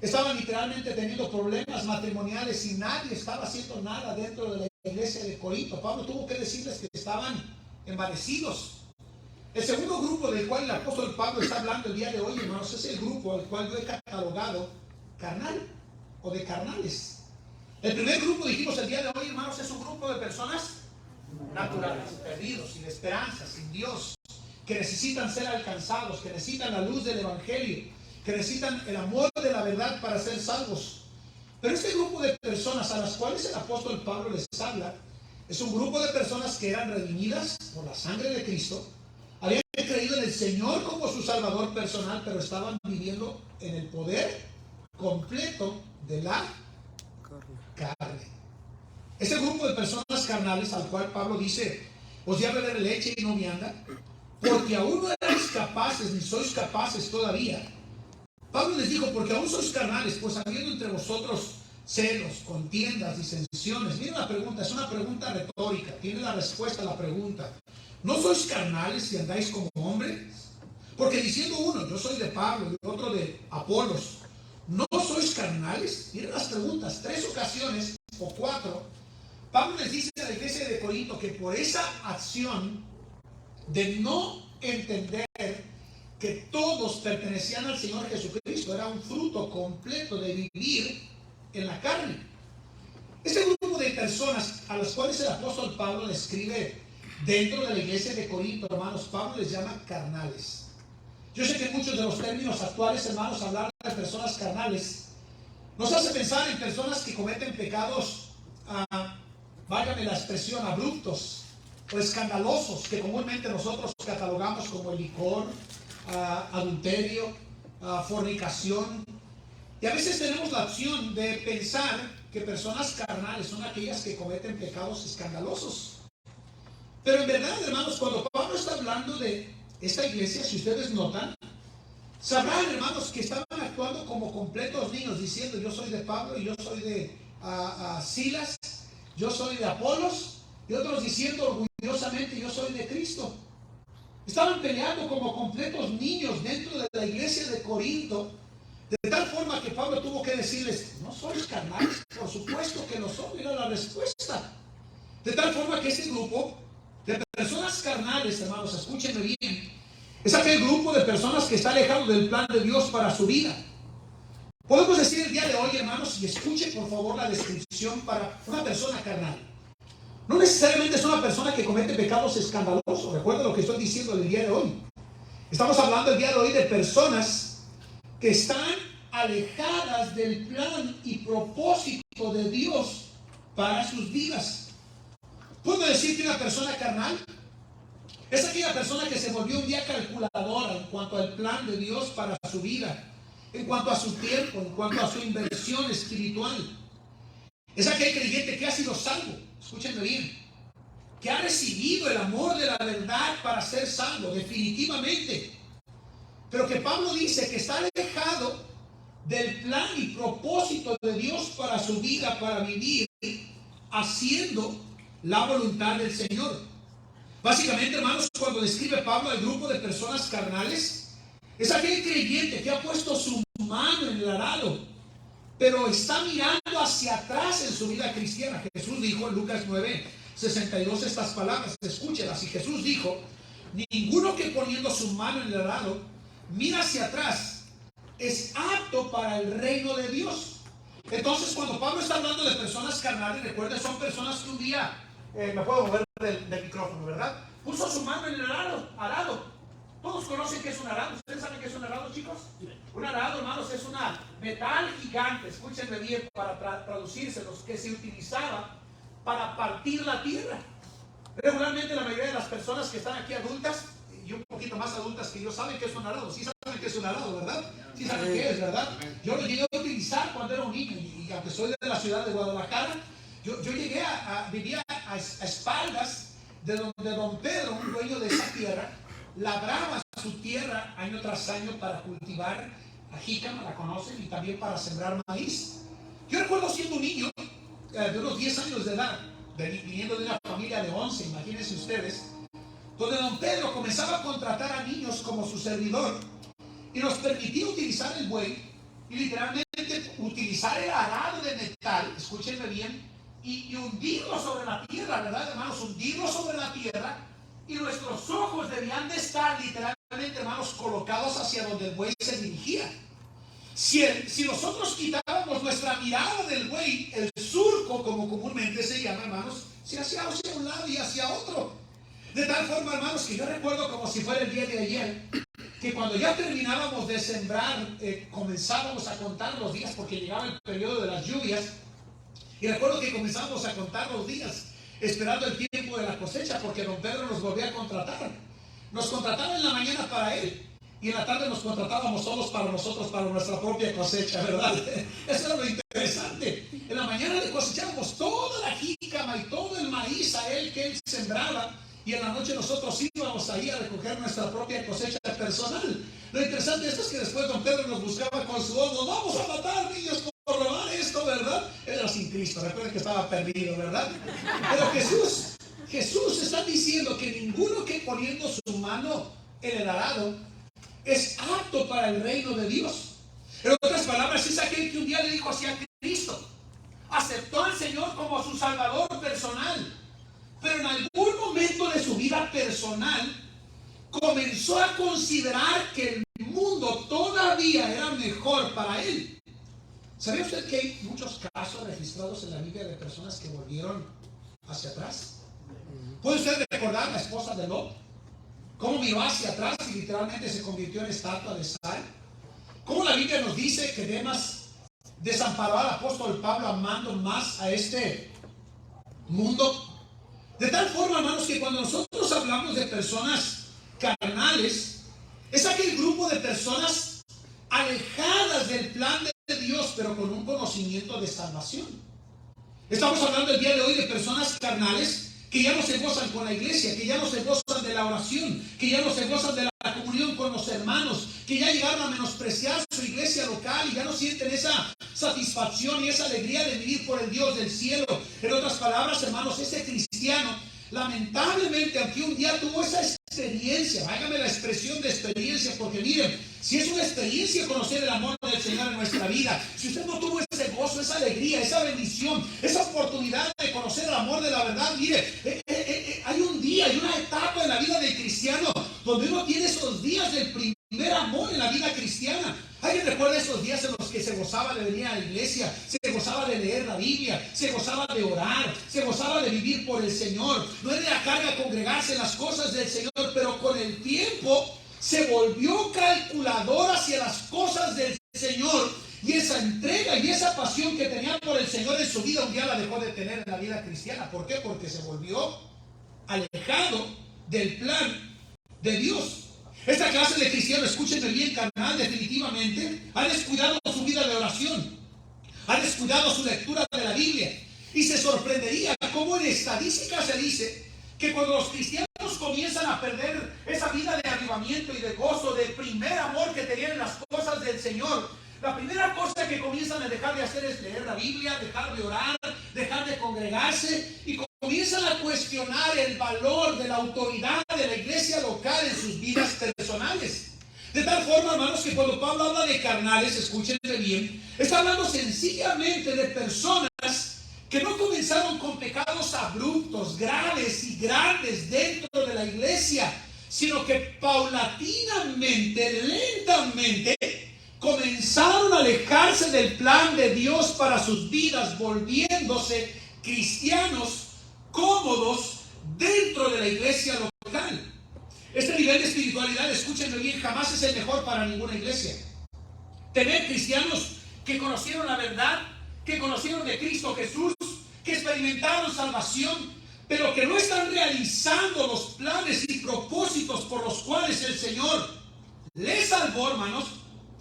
Estaban literalmente teniendo problemas matrimoniales y nadie estaba haciendo nada dentro de la iglesia de Corinto. Pablo tuvo que decirles que estaban envanecidos. El segundo grupo del cual el apóstol Pablo está hablando el día de hoy, hermanos, es el grupo al cual yo he catalogado carnal o de carnales. El primer grupo, dijimos el día de hoy, hermanos, es un grupo de personas naturales, perdidos, sin esperanza, sin Dios, que necesitan ser alcanzados, que necesitan la luz del Evangelio, que necesitan el amor de la verdad para ser salvos. Pero este grupo de personas a las cuales el apóstol Pablo les habla, es un grupo de personas que eran redimidas por la sangre de Cristo, habían creído en el Señor como su Salvador personal, pero estaban viviendo en el poder completo de la carne. Este grupo de personas carnales al cual Pablo dice, os di a beber leche y no vianda, porque aún no erais capaces, ni sois capaces todavía, Pablo les dijo, porque aún sois carnales, pues habiendo entre vosotros celos, contiendas, disensiones. Miren la pregunta, es una pregunta retórica, tiene la respuesta a la pregunta. ¿No sois carnales y andáis como hombres? Porque diciendo uno, yo soy de Pablo, y otro de Apolos, ¿no sois carnales? Miren las preguntas, 3 ocasiones o 4. Pablo les dice a la iglesia de Corinto que por esa acción de no entender que todos pertenecían al Señor Jesucristo, era un fruto completo de vivir en la carne. Este grupo de personas a las cuales el apóstol Pablo le escribe dentro de la iglesia de Corinto, hermanos, Pablo les llama carnales. Yo sé que muchos de los términos actuales, hermanos, hablar de personas carnales nos hace pensar en personas que cometen pecados, válgame la expresión, abruptos o escandalosos, que comúnmente nosotros catalogamos como el licor, adulterio, fornicación. Y a veces tenemos la opción de pensar que personas carnales son aquellas que cometen pecados escandalosos. Pero en verdad, hermanos, cuando Pablo está hablando de esta iglesia, si ustedes notan, sabrán, hermanos, que estaban actuando como completos niños, diciendo, yo soy de Pablo y yo soy de Silas, yo soy de Apolos, y otros diciendo orgullosamente, yo soy de Cristo. Estaban peleando como completos niños dentro de la iglesia de Corinto, de tal forma que Pablo tuvo que decirles, ¿no sois carnales? Por supuesto que lo son, era la respuesta. De tal forma que este grupo de personas carnales, hermanos, escúchenme bien, es aquel grupo de personas que está alejado del plan de Dios para su vida. Podemos decir el día de hoy, hermanos, y escuchen por favor la descripción para una persona carnal. No necesariamente es una persona que comete pecados escandalosos. Recuerda lo que estoy diciendo el día de hoy. Estamos hablando el día de hoy de personas que están alejadas del plan y propósito de Dios para sus vidas. ¿Puedo decir que una persona carnal es aquella persona que se volvió un día calculadora en cuanto al plan de Dios para su vida, en cuanto a su tiempo, en cuanto a su inversión espiritual? Es aquel creyente que ha sido salvo, escúchenme bien, que ha recibido el amor de la verdad para ser salvo, definitivamente. Pero que Pablo dice que está alejado del plan y propósito de Dios para su vida, para vivir haciendo la voluntad del Señor. Básicamente, hermanos, cuando describe Pablo al grupo de personas carnales, es aquel creyente que ha puesto su mano en el arado, pero está mirando hacia atrás en su vida cristiana. Jesús dijo en Lucas 9:62 estas palabras, escúchelas. Y Jesús dijo, ninguno que poniendo su mano en el arado mira hacia atrás es apto para el reino de Dios. Entonces, cuando Pablo está hablando de personas carnales, recuerden, son personas que un día, me puedo mover del micrófono, ¿verdad? Puso su mano en el arado. Todos conocen qué es un arado. ¿Ustedes saben qué es un arado, chicos? Un arado, hermanos, es una metal gigante, escúchenme bien, para traducírselos, que se utilizaba para partir la tierra. Regularmente la mayoría de las personas que están aquí adultas y un poquito más adultas que yo saben que es un arado. Sí saben que es un arado, ¿verdad? Sí saben qué es, ¿verdad? Yo lo llegué a utilizar cuando era un niño y aunque soy de la ciudad de Guadalajara, yo llegué vivía a espaldas de donde don Pedro, un dueño de esa tierra, labraba su tierra año tras año para cultivar jícama, la conocen, y también para sembrar maíz. Yo recuerdo siendo un niño de unos 10 años de edad, viniendo de una familia de 11, imagínense ustedes, donde don Pedro comenzaba a contratar a niños como su servidor y nos permitía utilizar el buey y literalmente utilizar el arado de metal, escúchenme bien, y hundirlo sobre la tierra, ¿verdad, hermanos? Hundirlo sobre la tierra, y nuestros ojos debían de estar literalmente, hermanos, colocados hacia donde el buey se dirigía. Si nosotros quitábamos nuestra mirada del buey, el surco, como comúnmente se llama, hermanos, se hacía hacia un lado y hacia otro. De tal forma, hermanos, que yo recuerdo como si fuera el día de ayer, que cuando ya terminábamos de sembrar, comenzábamos a contar los días, porque llegaba el periodo de las lluvias, y recuerdo que comenzábamos a contar los días, esperando el tiempo de la cosecha, porque don Pedro nos volvía a contratar. Nos contrataba en la mañana para él, y en la tarde nos contratábamos solos para nosotros, para nuestra propia cosecha, ¿verdad? Eso era lo interesante. En la mañana le cosechábamos toda la jícama y todo el maíz a él que él sembraba, y en la noche nosotros íbamos ahí a recoger nuestra propia cosecha personal. Lo interesante de esto es que después don Pedro nos buscaba con su voz, nos vamos a matar, niños, por robar esto, ¿verdad? Él era sin Cristo, recuerden que estaba perdido, ¿verdad? Pero Jesús está diciendo que ninguno que poniendo su mano en el arado es apto para el reino de Dios. En otras palabras, es aquel que un día le dijo hacia Cristo, aceptó al Señor como su Salvador personal, pero en algún momento de su vida personal comenzó a considerar que el mundo todavía era mejor para él. ¿Sabía usted que hay muchos casos registrados en la Biblia de personas que volvieron hacia atrás? ¿Puede usted recordar a la esposa de Lot? ¿Cómo miró hacia atrás y literalmente se convirtió en estatua de sal? ¿Cómo la Biblia nos dice que Demas desamparó al apóstol Pablo amando más a este mundo? De tal forma, hermanos, que cuando nosotros hablamos de personas carnales, es aquel grupo de personas alejadas del plan de Dios, pero con un conocimiento de salvación. Estamos hablando el día de hoy de personas carnales que ya no se gozan con la iglesia, que ya no se gozan de la oración, que ya no se gozan de la comunión con los hermanos, que ya llegaron a menospreciar su iglesia local y ya no sienten esa satisfacción y esa alegría de vivir por el Dios del cielo. En otras palabras, hermanos, ese cristiano, lamentablemente, aunque un día tuvo esa experiencia, váyame la expresión de experiencia, porque miren, si es una experiencia conocer el amor del Señor en nuestra vida, si usted no tuvo ese gozo, esa alegría, esa bendición, esa oportunidad de conocer el amor de la verdad, mire, hay un día, hay una etapa en la vida del cristiano donde uno tiene esos días del primer amor en la vida cristiana. ¿Alguien recuerda esos días en los que se gozaba de venir a la iglesia, se gozaba de leer la Biblia, se gozaba de orar, se gozaba de vivir por el Señor? No era la carga congregarse en las cosas del Señor, pero con el tiempo se volvió calculador hacia las cosas del Señor, y esa entrega y esa pasión que tenía por el Señor en su vida un día la dejó de tener en la vida cristiana. ¿Por qué? Porque se volvió alejado del plan de Dios. Esta clase de cristiano, escúchenme bien, carnal, definitivamente ha descuidado su vida de oración, ha descuidado su lectura de la Biblia, y se sorprendería cómo en estadística se dice que cuando los cristianos comienzan a perder esa vida de avivamiento y de gozo, de primer amor que tenían en las cosas del Señor, la primera cosa que comienzan a dejar de hacer es leer la Biblia, dejar de orar, dejar de congregarse, y comienzan a cuestionar el valor de la autoridad de la iglesia local en sus vidas personales. De tal forma, hermanos, que cuando Pablo habla de carnales, escúchenme bien, está hablando sencillamente de personas que no comenzaron con pecados abruptos, graves y grandes dentro de la iglesia, sino que paulatinamente, lentamente, comenzaron a alejarse del plan de Dios para sus vidas, volviéndose cristianos cómodos dentro de la iglesia local. Este nivel de espiritualidad, escúchenme bien, jamás es el mejor para ninguna iglesia. Tener cristianos que conocieron la verdad, que conocieron de Cristo Jesús, que experimentaron salvación, pero que no están realizando los planes y propósitos por los cuales el Señor les salvó, hermanos.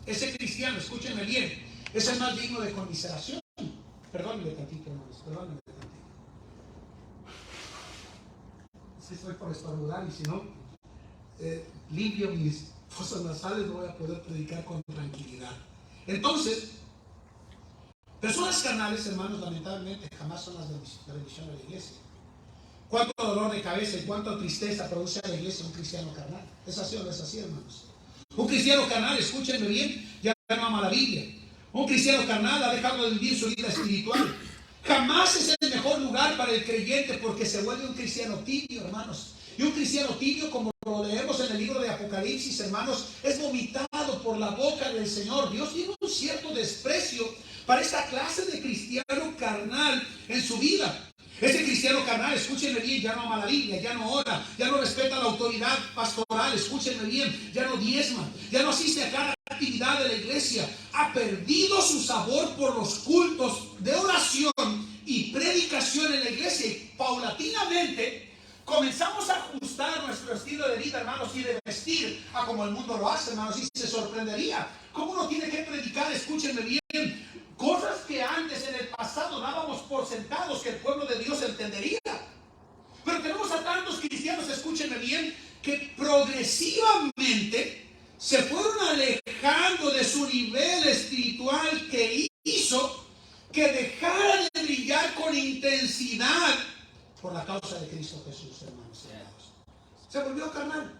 Ese cristiano, escúchenme bien, es el más digno de conmiseración. Perdónenme tantito, hermanos, perdónenme tantito. Si estoy por estornudar, y si no, limpio mis fosas nasales, no voy a poder predicar con tranquilidad. Entonces, personas carnales, hermanos, lamentablemente jamás son las de la bendición de la iglesia. ¿Cuánto dolor de cabeza y cuánta tristeza produce a la iglesia un cristiano carnal? ¿Es así o no es así, hermanos? Un cristiano carnal, escúchenme bien, ya no ama la Biblia. Un cristiano carnal ha dejado de vivir su vida espiritual. Jamás es el mejor lugar para el creyente, porque se vuelve un cristiano tibio, hermanos. Y un cristiano tibio, como lo leemos en el libro de Apocalipsis, hermanos, es vomitado por la boca del Señor. Dios tiene un cierto desprecio para esta clase de cristiano carnal en su vida. Ese cristiano carnal, escúchenme bien, ya no ama la Biblia, ya no ora, ya no respeta la autoridad pastoral, escúchenme bien, ya no diezma, ya no asiste a cada actividad de la iglesia, ha perdido su sabor por los cultos de oración y predicación en la iglesia, y paulatinamente comenzamos a ajustar nuestro estilo de vida, hermanos, y de vestir a como el mundo lo hace, hermanos, y se sorprendería cómo uno tiene que predicar, escúchenme bien, cosas que antes en el pasado dábamos por sentados que el pueblo de Dios entendería. Pero tenemos a tantos cristianos, escúchenme bien, que progresivamente se fueron alejando de su nivel espiritual, que hizo que dejara de brillar con intensidad por la causa de Cristo Jesús, hermanos y amados. Se volvió carnal.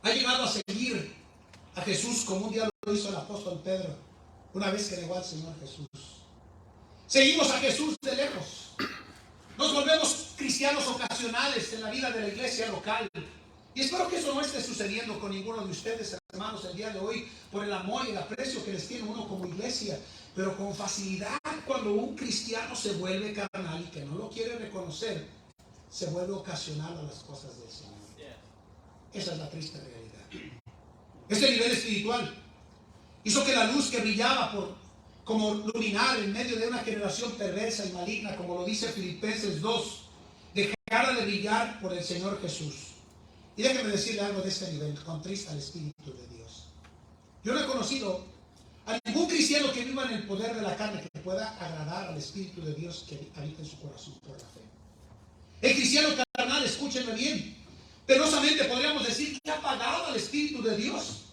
Ha llegado a seguir a Jesús como un día lo hizo el apóstol Pedro, una vez que negó al Señor Jesús. Seguimos a Jesús de lejos. Nos volvemos cristianos ocasionales en la vida de la iglesia local. Y espero que eso no esté sucediendo con ninguno de ustedes, hermanos, el día de hoy, por el amor y el aprecio que les tiene uno como iglesia. Pero con facilidad, cuando un cristiano se vuelve carnal y que no lo quiere reconocer, se vuelve ocasional a las cosas del Señor. Esa es la triste realidad. Este nivel espiritual hizo que la luz que brillaba como luminar en medio de una generación perversa y maligna, como lo dice Filipenses 2, dejara de brillar por el Señor Jesús. Y déjeme decirle algo de este nivel: contrista al Espíritu de Dios. Yo no he conocido a ningún cristiano que viva en el poder de la carne que pueda agradar al Espíritu de Dios que habita en su corazón por la fe. El cristiano carnal, escúchenme bien, penosamente podríamos decir que ha apagado al Espíritu de Dios.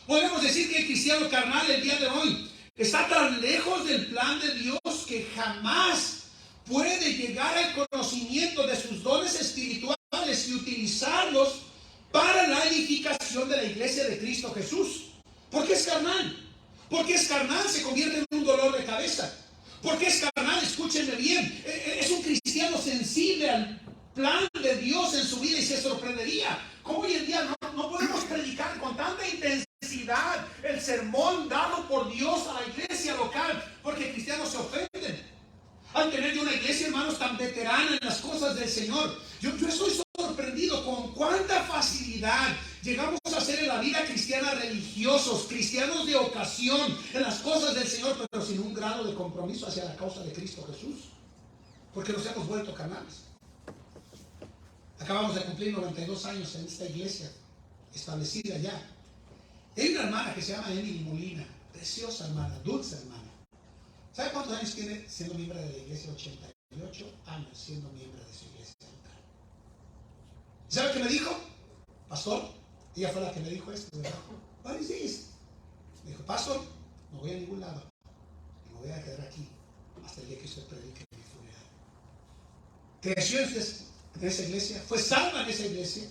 Podemos decir que el cristiano carnal el día de hoy está tan lejos del plan de Dios que jamás puede llegar al conocimiento de sus dones espirituales y utilizarlos para la edificación de la iglesia de Cristo Jesús. Porque es carnal. Porque es carnal, se convierte en un dolor de cabeza. Porque es carnal, escúchenme bien, es un cristiano sensible al plan de Dios en su vida, y se sorprendería cómo hoy en día no podemos predicar con tanta intensidad el sermón dado por Dios a la iglesia local, porque cristianos se ofenden al tener de una iglesia, hermanos, tan veterana en las cosas del Señor. Yo estoy sorprendido con cuánta facilidad llegamos a ser en la vida cristiana religiosos, cristianos de ocasión en las cosas del Señor, pero sin un grado de compromiso hacia la causa de Cristo Jesús, porque nos hemos vuelto carnales. Acabamos de cumplir 92 años en esta iglesia, establecida ya. Hay una hermana que se llama Emily Molina, preciosa hermana, dulce hermana. ¿Sabe cuántos años tiene siendo miembro de la iglesia? 88 años siendo miembro de su iglesia local. ¿Sabe qué me dijo? Pastor, ella fue la que me dijo esto, ¿verdad? What is this? Me dijo: pastor, no voy a ningún lado, me voy a quedar aquí hasta el día que usted predique mi funeral. Creció en esa iglesia, fue salva en esa iglesia,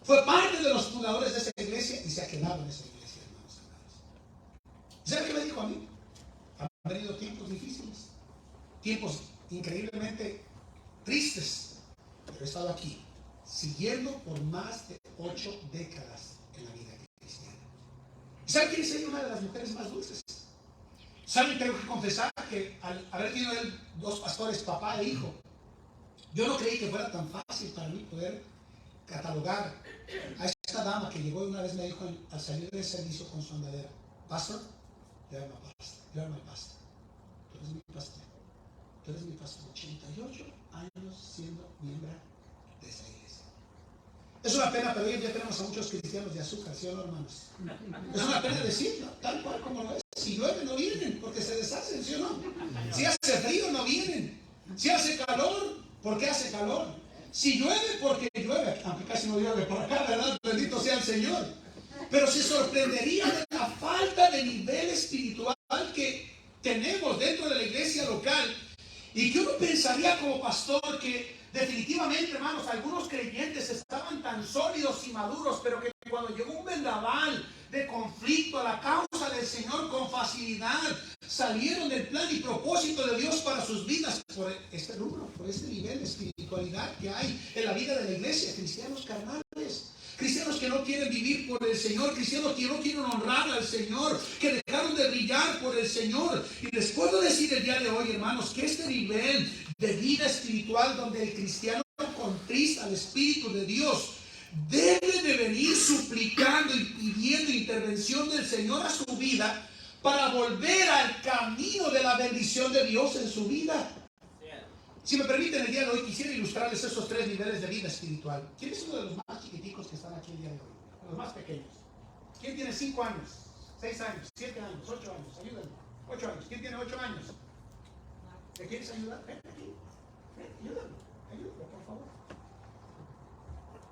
fue parte de los fundadores de esa iglesia y se ha quedado en esa iglesia, hermanos. ¿Sabe qué me dijo a mí? Han venido tiempos difíciles, tiempos increíblemente tristes, pero he estado aquí, siguiendo por más de 8 décadas en la vida cristiana. ¿Y sabe quién es ella? Una de las mujeres más dulces. ¿Saben? Tengo que confesar que al haber tenido él 2 pastores, papá e hijo, yo no creí que fuera tan fácil para mí poder catalogar a esta dama que llegó y una vez me dijo al salir del servicio con su andadera: pastor, yo era el pastor, tú eres mi pastor, tú eres mi pastor. 88 años siendo miembro de esa iglesia. Es una pena, pero hoy en día tenemos a muchos cristianos de azúcar, ¿sí o no, hermanos? Es una pena decirlo, tal cual como lo es. Si llueve no vienen, porque se deshacen, ¿sí o no? Si hace frío no vienen. Si hace calor, porque hace calor. Si llueve, porque llueve. Aunque casi no llueve por acá, ¿verdad? Bendito sea el Señor. Pero se sorprendería de la falta de nivel espiritual que tenemos dentro de la iglesia local, y que uno pensaría como pastor que definitivamente, hermanos, algunos creyentes estaban tan sólidos y maduros, pero que cuando llegó un vendaval de conflicto a la causa del Señor, con facilidad salieron del plan y propósito de Dios para sus vidas por este rubro, por este nivel de espiritualidad que hay en la vida de la iglesia. Cristianos carnales, cristianos que no quieren vivir por el Señor, cristianos que no quieren honrar al Señor, que dejaron de brillar por el Señor. Y les puedo decir el día de hoy, hermanos, que este nivel de vida espiritual donde el cristiano contrista al Espíritu de Dios debe de venir suplicando y pidiendo intervención del Señor a su vida para volver al camino de la bendición de Dios en su vida. Si me permiten, el día de hoy quisiera ilustrarles esos 3 niveles de vida espiritual. ¿Quién es uno de los más chiquiticos que están aquí el día de hoy? Los más pequeños. ¿Quién tiene 5 años, 6 años, 7 años, 8 años? Ayúdenme. 8 años. ¿Quién tiene 8 años? ¿Te quieres ayudar? Ven aquí. Ven, ayúdame. Ayúdame, por favor.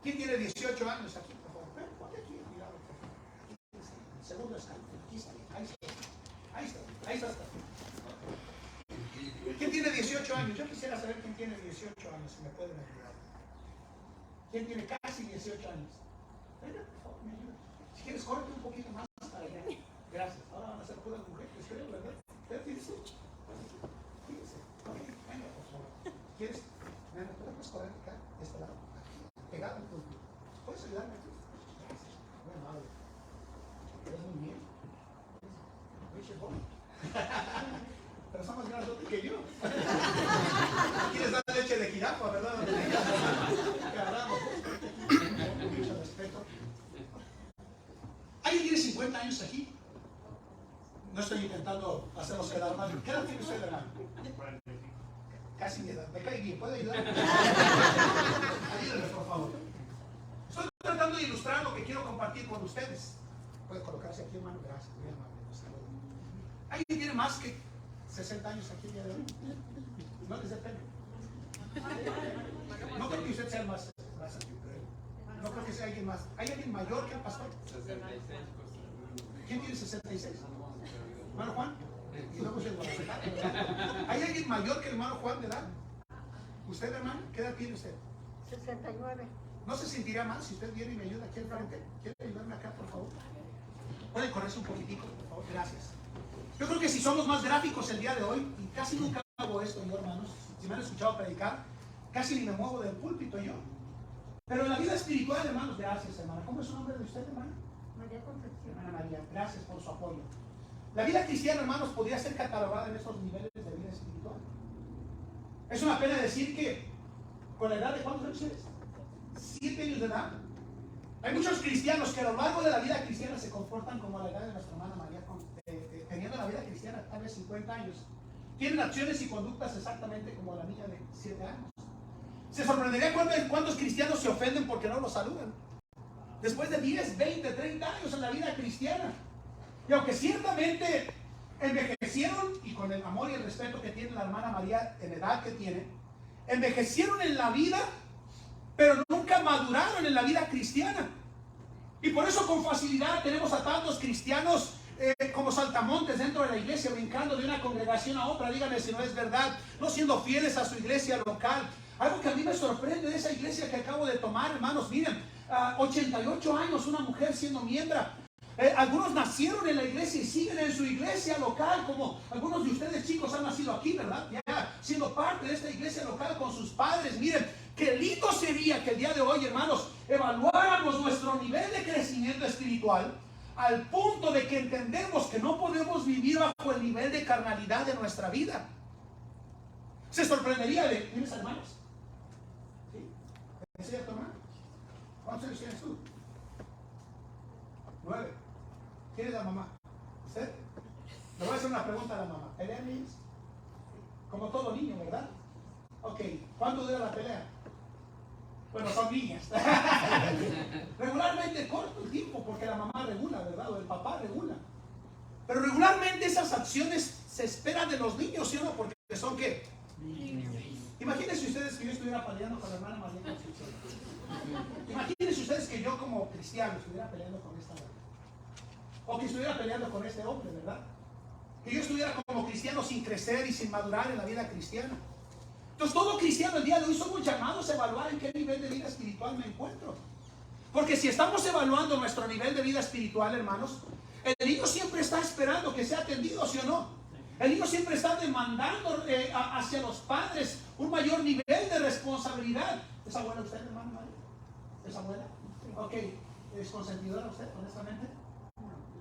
¿Quién tiene 18 años aquí, por favor? Ven, ponte aquí. segundo escalón. Aquí está, ahí está. Ahí está, ahí está. ¿Quién tiene 18 años? Yo quisiera saber quién tiene 18 años, si me pueden ayudar. ¿Quién tiene casi 18 años? Venga, por favor, me ayuda. Si quieres, córrete un poquito más para allá. Gracias. Ahora van a ser puras mujeres, creo, ¿verdad? Fíjese. Fíjese. Ok, venga, por favor. ¿Quieres? Venga, ¿puedes correr acá? De este lado. Aquí, pegado al público. ¿Puedes ayudarme aquí? Gracias. Muy amable. ¿Estás muy bien? Richard Boy. Pero son más grandes que yo. ¿Quieres dar leche de jirafa, verdad? Caramba. Con mucho respeto. ¿Alguien tiene 50 años aquí? No estoy intentando hacerlos quedar mal. ¿Qué edad tiene usted, hermano? Casi mi edad. Me cae bien. ¿Puede ayudar? Ayúdenme, por favor. Estoy tratando de ilustrar lo que quiero compartir con ustedes. ¿Puede colocarse aquí, hermano? Gracias. Muy amable. ¿Alguien tiene más que 60 años aquí el día de hoy? No les dé pena. No creo que usted sea el más. No creo que sea alguien más. ¿Hay alguien mayor que el pastor? 66. ¿Quién tiene 66? ¿Hermano Juan? Y luego se ¿Hay alguien mayor que el hermano Juan de edad? ¿Usted, hermano? ¿Qué edad tiene usted? 69. ¿No se sentirá mal si usted viene y me ayuda aquí al frente? ¿Quiere ayudarme acá, por favor? ¿Pueden correrse un poquitico, por favor? Gracias. Yo creo que si somos más gráficos el día de hoy, y casi nunca hago esto yo, hermanos, si me han escuchado predicar, casi ni me muevo del púlpito yo. Pero en la vida espiritual, hermanos, gracias, hermana. ¿Cómo es su nombre de usted, hermana? María Concepción. Hermana María, gracias por su apoyo. La vida cristiana, hermanos, podría ser catalogada en estos niveles de vida espiritual. Es una pena decir que, con la edad de ¿cuántos años eres? 7 años de edad. Hay muchos cristianos que a lo largo de la vida cristiana se comportan como a la edad de nuestra hermana María, teniendo la vida cristiana tal vez 50 años. Tienen acciones y conductas exactamente como la niña de 7 años. Se sorprendería cuántos cristianos se ofenden porque no los saludan. Después de 10, 20, 30 años en la vida cristiana. Y aunque ciertamente envejecieron, y con el amor y el respeto que tiene la hermana María en la edad que tiene, envejecieron en la vida, pero nunca maduraron en la vida cristiana. Y por eso con facilidad tenemos a tantos cristianos como saltamontes dentro de la iglesia, brincando de una congregación a otra. Díganme si no es verdad, no siendo fieles a su iglesia local. Algo que a mí me sorprende de esa iglesia que acabo de tomar, hermanos, miren, 88 años, una mujer siendo miembro. Algunos nacieron en la iglesia y siguen en su iglesia local, como algunos de ustedes chicos han nacido aquí, ¿verdad? Ya siendo parte de esta iglesia local con sus padres. Miren, qué lindo sería que el día de hoy, hermanos, evaluáramos nuestro nivel de crecimiento espiritual al punto de que entendemos que no podemos vivir bajo el nivel de carnalidad de nuestra vida. Se sorprendería de, ¿tienes hermanos? ¿Sí? ¿Es cierto, hermano? ¿Cuántos años tienes tú? 9. ¿Quién es la mamá? ¿Usted? Le voy a hacer una pregunta a la mamá. ¿Pelea niños? Como todo niño, ¿verdad? Ok. ¿Cuánto dura la pelea? Bueno, son niñas. Regularmente corto el tiempo porque la mamá regula, ¿verdad? O el papá regula. Pero regularmente esas acciones se esperan de los niños, ¿sí o no? Porque son ¿qué? Niños. Imagínense ustedes que yo estuviera peleando con la hermana María Concepción. Imagínense ustedes que yo como cristiano estuviera peleando con esta mujer. O que estuviera peleando con este hombre, ¿verdad? Que yo estuviera como cristiano sin crecer y sin madurar en la vida cristiana. Entonces todo cristiano el día de hoy somos llamados a evaluar en qué nivel de vida espiritual me encuentro. Porque si estamos evaluando nuestro nivel de vida espiritual, hermanos, el niño siempre está esperando que sea atendido, ¿sí o no? El niño siempre está demandando hacia los padres un mayor nivel de responsabilidad. ¿Es abuela usted, hermano María? ¿Es abuela? Ok. ¿Es consentidora usted, honestamente?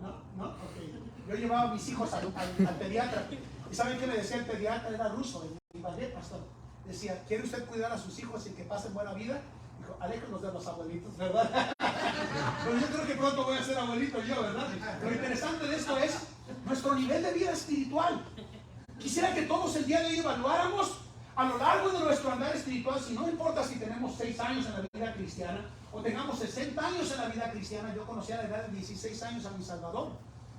No. Ok. Yo llevaba a mis hijos al pediatra. ¿Y saben qué me decía el pediatra? Era ruso, mi padre, pastor. Decía, ¿quiere usted cuidar a sus hijos y que pasen buena vida? Dijo, aléjanos de los abuelitos, ¿verdad? Pero yo creo que pronto voy a ser abuelito yo, ¿verdad? Lo interesante de esto es nuestro nivel de vida espiritual. Quisiera que todos el día de hoy evaluáramos a lo largo de nuestro andar espiritual, si no importa si tenemos 6 años en la vida cristiana o tengamos 60 años en la vida cristiana. Yo conocí a la edad de 16 años a mi Salvador.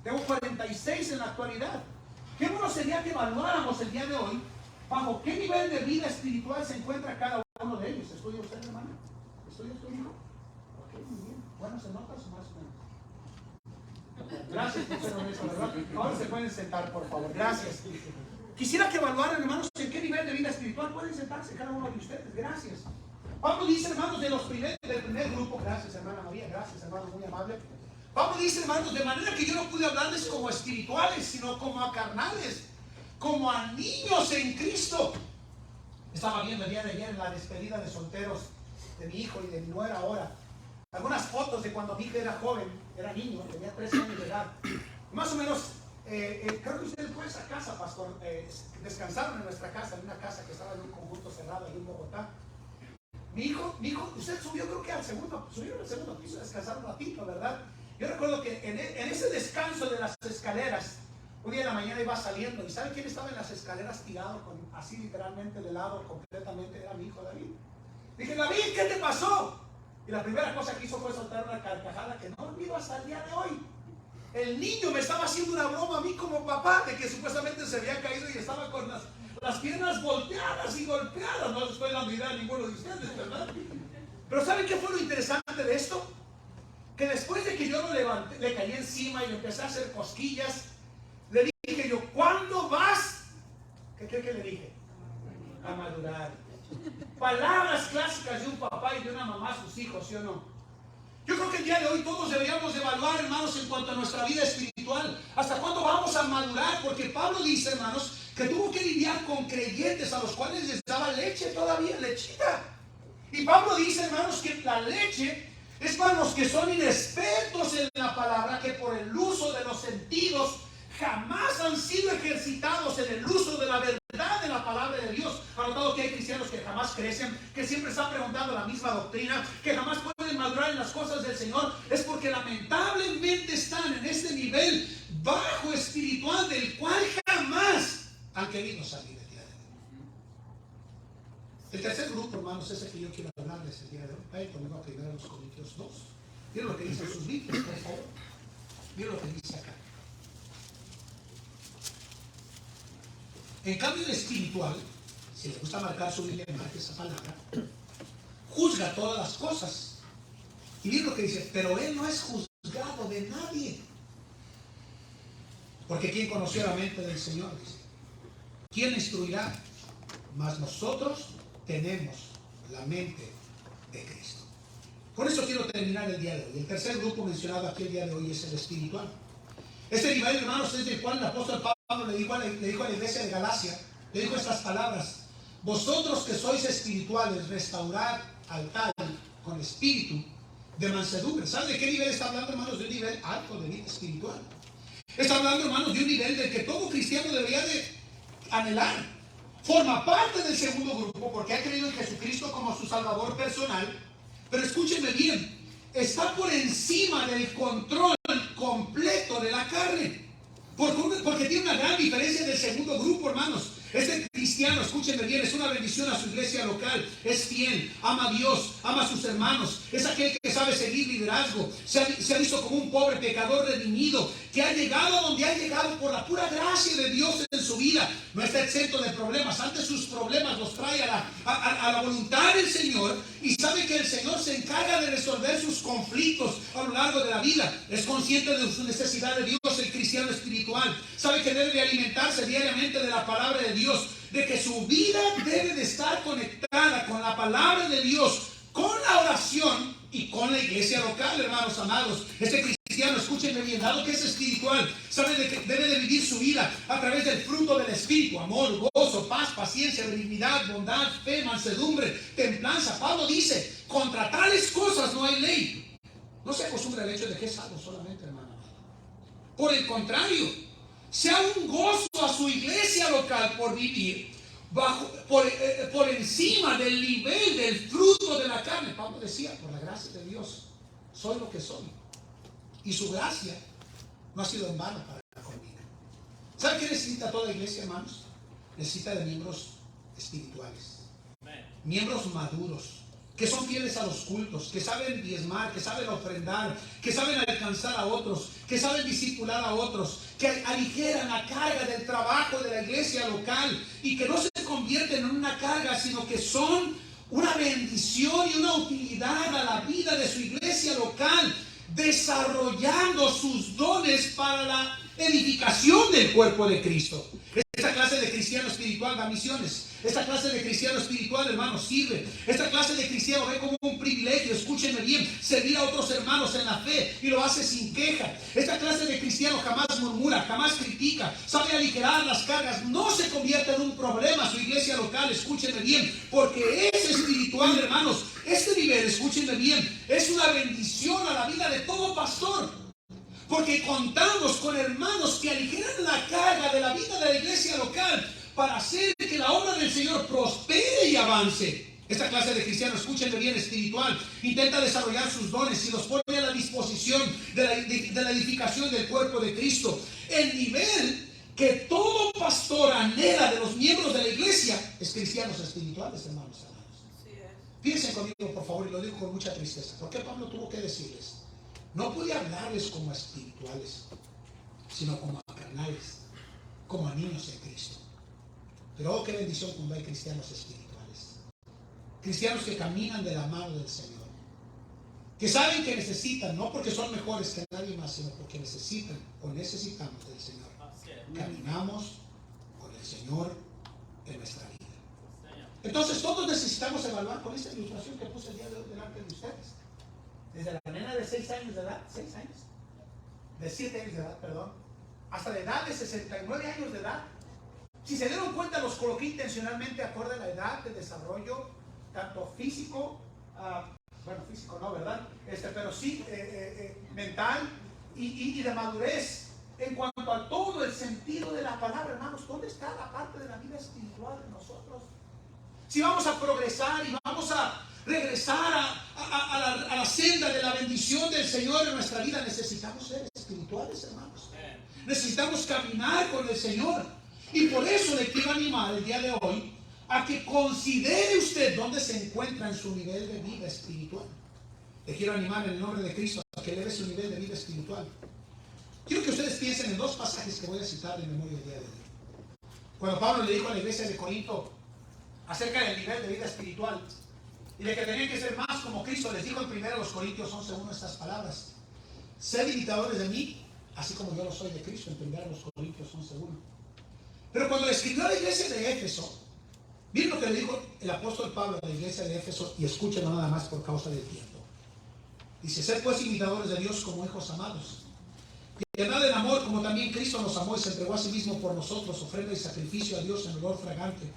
Tengo 46 en la actualidad. Qué bueno sería que evaluáramos el día de hoy bajo qué nivel de vida espiritual se encuentra cada uno de ellos. ¿Estudia usted, hermano? ¿Estudia usted, hijo? Ok, muy bien. Bueno, ¿se nota o más o menos? Gracias por ser honesto, ¿verdad? Ahora se pueden sentar, por favor. Gracias. Quisiera que evaluaran, hermanos, en qué nivel de vida espiritual pueden sentarse cada uno de ustedes. Gracias. Pablo dice, hermanos, del primer grupo, gracias, hermana María, gracias, hermano, muy amable. Pablo dice, hermanos, de manera que yo no pude hablarles como espirituales, sino como a carnales, como a niños en Cristo. Estaba viendo el día de ayer en la despedida de solteros de mi hijo y de mi nuera ahora, algunas fotos de cuando mi hija era joven, era niño, tenía 13 años de edad. Más o menos, creo que ustedes fue a esa casa, pastor, descansaron en nuestra casa, en una casa que estaba en un conjunto cerrado ahí en Bogotá. Mi hijo, usted subió creo que subieron al segundo piso, descansaron un ratito, ¿verdad? Yo recuerdo que en ese descanso de las escaleras, un día en la mañana iba saliendo, ¿y sabe quién estaba en las escaleras tirado, así literalmente de lado, completamente? Era mi hijo David. Dije, David, ¿qué te pasó? Y la primera cosa que hizo fue soltar una carcajada que no olvido hasta el día de hoy. El niño me estaba haciendo una broma a mí como papá, de que supuestamente se había caído y estaba con las piernas volteadas y golpeadas. No les estoy dando idea a ninguno de ustedes, ¿verdad? Pero ¿saben qué fue lo interesante de esto? Que después de que yo lo levanté, le caí encima y le empecé a hacer cosquillas, le dije yo, ¿cuándo vas? ¿Qué cree que le dije? A madurar. Palabras clásicas de un papá y de una mamá a sus hijos, ¿sí o no? Yo creo que el día de hoy todos deberíamos evaluar, hermanos, en cuanto a nuestra vida espiritual. ¿Hasta cuándo vamos a madurar? Porque Pablo dice, hermanos, que tuvo que lidiar con creyentes a los cuales les daba leche todavía, lechita. Y Pablo dice, hermanos, que la leche es para los que son inexpertos en la palabra, que por el uso de los sentidos jamás han sido ejercitados en el uso de la verdad de la palabra de Dios. Ha notado que hay cristianos que jamás crecen, que siempre están preguntando la misma doctrina, que jamás pueden madurar en las cosas del Señor. Es porque lamentablemente están en este nivel bajo espiritual del cual jamás han querido salir el día de hoy. El tercer grupo, hermanos, es el que yo quiero hablarles el día de hoy. Vayan conmigo a 1 Corintios 2. Miren lo que dice en sus Biblias, por favor. Miren lo que dice acá. En cambio, el espiritual, si le gusta marcar su Biblia, marque esa palabra, juzga todas las cosas. Y miren lo que dice, pero él no es juzgado de nadie. Porque ¿quién conoció la mente del Señor? Dice. ¿Quién instruirá? Mas nosotros tenemos la mente de Cristo. Por eso quiero terminar el día de hoy. El tercer grupo mencionado aquí el día de hoy es el espiritual. Este nivel, hermanos, es del cual el apóstol Pablo le dijo a la iglesia de Galacia, le dijo estas palabras: vosotros que sois espirituales, restaurad al tal con espíritu de mansedumbre. ¿Saben de qué nivel está hablando, hermanos? De un nivel alto de vida espiritual. Está hablando, hermanos, de un nivel del que todo cristiano debería de anhelar. Forma parte del segundo grupo porque ha creído en Jesucristo como su Salvador personal. Pero escúchenme bien, está por encima del control completo de la carne. Porque tiene una gran diferencia del segundo grupo, hermanos. Este cristiano, escúchenme bien, es una bendición a su iglesia local, es fiel, ama a Dios, ama a sus hermanos, es aquel que sabe seguir liderazgo, se ha visto como un pobre pecador redimido, que ha llegado a donde ha llegado por la pura gracia de Dios en su vida. No está exento de problemas, antes sus problemas los trae a la voluntad del Señor y sabe que el Señor se encarga de resolver sus conflictos a lo largo de la vida. Es consciente de su necesidad de Dios, el cristiano espiritual, sabe que debe de alimentarse diariamente de la palabra de Dios, de que su vida debe de estar conectada con la palabra de Dios, con la oración y con la iglesia local, hermanos amados. Este cristiano, escúchenme bien, dado que es espiritual, sabe de que debe de vivir su vida a través del fruto del Espíritu: amor, gozo, paz, paciencia, benignidad, bondad, fe, mansedumbre, templanza. Pablo dice, contra tales cosas no hay ley. No se acostumbra al hecho de que es algo solamente, hermano. Por el contrario, sea un gozo a su iglesia local por vivir por encima del nivel del fruto de la carne. Pablo decía, por la gracia de Dios, soy lo que soy. Y su gracia no ha sido en vano para conmigo. ¿Sabe qué necesita toda iglesia, hermanos? Necesita de miembros espirituales. Miembros maduros, que son fieles a los cultos, que saben diezmar, que saben ofrendar, que saben alcanzar a otros, que saben discipular a otros, que aligeran la carga del trabajo de la iglesia local y que no se convierten en una carga, sino que son una bendición y una utilidad a la vida de su iglesia local. desarrollando sus dones para la edificación del cuerpo de Cristo. Esta clase de cristiano espiritual da misiones. Esta clase de cristiano espiritual, hermanos, sirve. Esta clase de cristiano ve como un privilegio, escúchenme bien, servir a otros hermanos en la fe y lo hace sin queja. Esta clase de cristiano jamás murmura, jamás critica, sabe aligerar las cargas, no se convierte en un problema su iglesia local, escúchenme bien, porque es espiritual, hermanos. Este nivel, escúchenme bien, es una bendición a la vida de todo pastor. Porque contamos con hermanos que aligeran la carga de la vida de la iglesia local para hacer que la obra del Señor prospere y avance. Esta clase de cristianos, escúchenme bien, espiritual, intenta desarrollar sus dones y los pone a la disposición de la edificación del cuerpo de Cristo. El nivel que todo pastor anhela de los miembros de la iglesia es cristianos espirituales, hermanos. Piensen conmigo, por favor, y lo digo con mucha tristeza. ¿Por qué Pablo tuvo que decirles? No pude hablarles como a espirituales, sino como a carnales, como a niños en Cristo. Pero oh, qué bendición cuando hay cristianos espirituales. Cristianos que caminan de la mano del Señor. Que saben que necesitan, no porque son mejores que nadie más, sino porque necesitan o necesitamos del Señor. Caminamos con el Señor en nuestra vida. Entonces todos necesitamos evaluar con esta ilustración que puse el día de hoy delante de ustedes. Desde la nena de 6 años de edad, 6 años, de 7 años de edad, perdón, hasta la edad de 69 años de edad. Si se dieron cuenta, los coloqué intencionalmente acorde a la edad de desarrollo, tanto físico, bueno, físico no, ¿verdad? Pero sí mental y de madurez. En cuanto a todo el sentido de la palabra, hermanos, ¿dónde está la parte de la vida espiritual de nosotros? Si vamos a progresar y vamos a regresar a la senda de la bendición del Señor en nuestra vida, necesitamos ser espirituales, hermanos. Necesitamos caminar con el Señor. Y por eso le quiero animar el día de hoy a que considere usted dónde se encuentra en su nivel de vida espiritual. Le quiero animar en el nombre de Cristo a que eleve su nivel de vida espiritual. Quiero que ustedes piensen en 2 pasajes que voy a citar de memoria el día de hoy. Cuando Pablo le dijo a la iglesia de Corinto acerca del nivel de vida espiritual y de que tenían que ser más como Cristo, les dijo en 1 Corintios 11:1 estas palabras: sed imitadores de mí, así como yo lo soy de Cristo, en 1 Corintios 11:1. Pero cuando le escribió a la iglesia de Éfeso, miren lo que le dijo el apóstol Pablo a la iglesia de Éfeso, y escúchenlo nada más por causa del tiempo. Dice: sed pues imitadores de Dios como hijos amados, y andad en amor como también Cristo nos amó y se entregó a sí mismo por nosotros, ofrenda y sacrificio a Dios en olor fragante.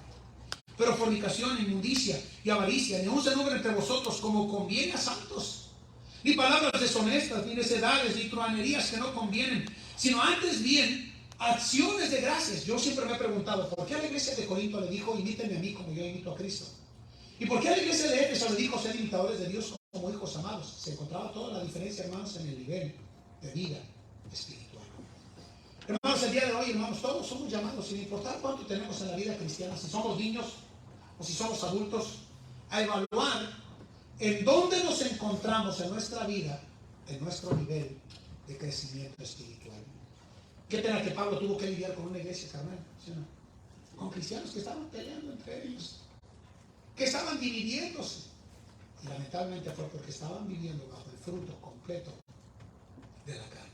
Pero fornicación, inmundicia y avaricia, ni aun se nombre entre vosotros como conviene a santos, ni palabras deshonestas, ni necedades, ni truhanerías que no convienen, sino antes bien acciones de gracias. Yo siempre me he preguntado, ¿por qué a la iglesia de Corinto le dijo, imítenme a mí como yo imito a Cristo? ¿Y por qué a la iglesia de Éfeso le dijo, sed imitadores de Dios como hijos amados? Se encontraba toda la diferencia, hermanos, en el nivel de vida espiritual. Hermanos, el día de hoy, hermanos, todos somos llamados, sin importar cuánto tenemos en la vida cristiana, si somos niños o si somos adultos, a evaluar en dónde nos encontramos en nuestra vida, en nuestro nivel de crecimiento espiritual. Qué pena que Pablo tuvo que lidiar con una iglesia carnal, ¿sí o no? Con cristianos que estaban peleando entre ellos, que estaban dividiéndose. Y lamentablemente fue porque estaban viviendo bajo el fruto completo de la carne.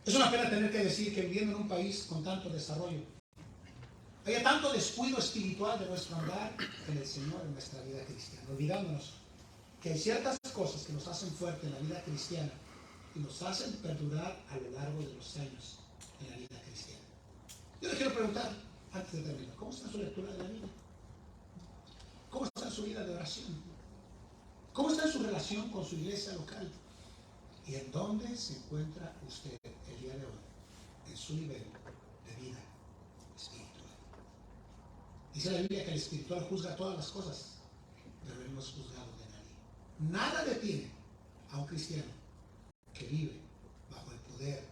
Es una pena tener que decir que viviendo en un país con tanto desarrollo, haya tanto descuido espiritual de nuestro andar en el Señor en nuestra vida cristiana, olvidándonos que hay ciertas cosas que nos hacen fuerte en la vida cristiana y nos hacen perdurar a lo largo de los años en la vida cristiana. Yo le quiero preguntar, antes de terminar, ¿cómo está su lectura de la Biblia? ¿Cómo está en su vida de oración? ¿Cómo está en su relación con su iglesia local? ¿Y en dónde se encuentra usted el día de hoy en su nivel de vida espiritual? Dice la Biblia que el espiritual juzga todas las cosas, pero él no es juzgado de nadie. Nada detiene a un cristiano que vive bajo el poder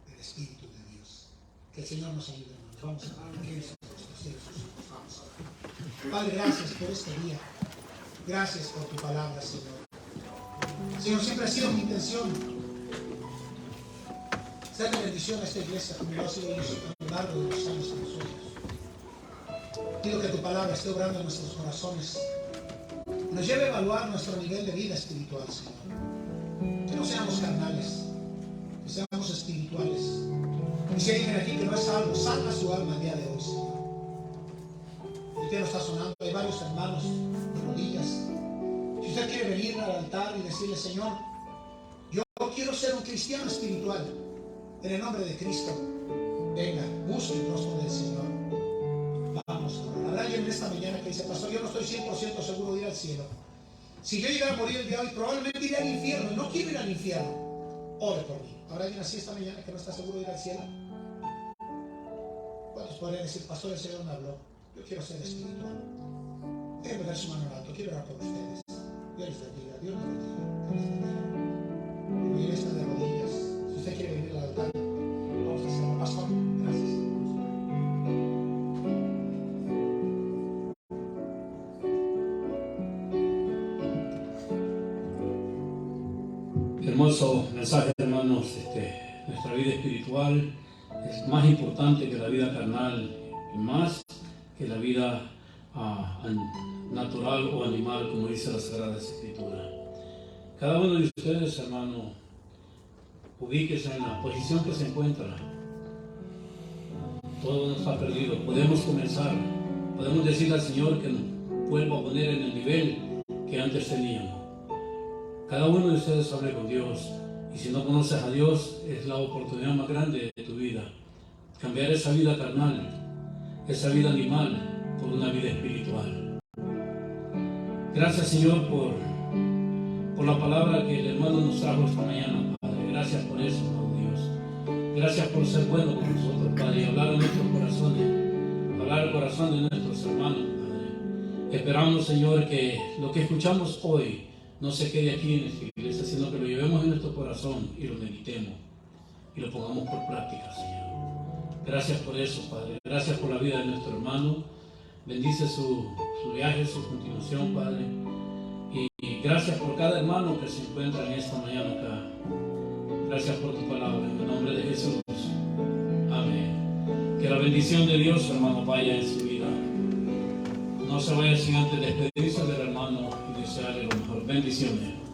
del Espíritu de Dios. Que el Señor nos ayude, hermanos. Vamos a orar. Vamos a orar. Padre, gracias por este día. Gracias por tu palabra, Señor. Señor, siempre ha sido mi intención ser de bendición a esta iglesia, como lo ha sido a lo largo de los años que nosotros. Pido que tu palabra esté obrando en nuestros corazones, nos lleve a evaluar nuestro nivel de vida espiritual, Señor. Que nos no seamos carnales, que seamos espirituales. Y si hay alguien aquí que no es salvo, salva su alma el día de hoy, Señor. El día no está sonando, hay varios hermanos de rodillas. Si usted quiere venir al altar y decirle, Señor, yo quiero ser un cristiano espiritual, en el nombre de Cristo, venga, busque el rostro del Señor. Vamos a orar. Habrá alguien en esta mañana que dice, pastor, yo no estoy 100% seguro de ir al cielo. Si yo llegara a morir el día de hoy, probablemente iré al infierno y no quiero ir al infierno. Ore por mí. ¿Habrá alguien así esta mañana que no está seguro de ir al cielo? ¿Cuántos podrían decir, pastor, el Señor me habló? Yo quiero ser espiritual. Déjenme dar su mano en alto. Quiero orar por ustedes. Dios les bendiga. Dios les bendiga. Dios les bendiga. La iglesia está de rodillas. Si usted quiere venir al altar, vamos a hacerlo. Pastor, gracias. Hermoso mensaje, hermanos. Nuestra vida espiritual es más importante que la vida carnal y más que la vida natural o animal, como dice la Sagrada Escritura. Cada uno de ustedes, hermano, ubíquese en la posición que se encuentra. Todo no está perdido. Podemos comenzar. Podemos decirle al Señor que nos vuelva a poner en el nivel que antes teníamos. Cada uno de ustedes hable con Dios. Y si no conoces a Dios, es la oportunidad más grande de tu vida. Cambiar esa vida carnal, esa vida animal, por una vida espiritual. Gracias, Señor, por la palabra que el hermano nos trajo esta mañana, Padre. Gracias por eso, oh Dios. Gracias por ser bueno con nosotros, Padre, y hablar en nuestros corazones, hablar al corazón de nuestros hermanos, Padre. Esperamos, Señor, que lo que escuchamos hoy no se quede aquí en esta iglesia, sino que lo llevemos en nuestro corazón y lo meditemos y lo pongamos por práctica, Señor. Gracias por eso, Padre. Gracias por la vida de nuestro hermano. Bendice su viaje, su continuación, Padre. Y gracias por cada hermano que se encuentra en esta mañana acá. Gracias por tu palabra, en el nombre de Jesús. Amén. Que la bendición de Dios, hermano, vaya en su vida. No se vaya sin antes despedirse del hermano y desearle lo mejor. Bendiciones.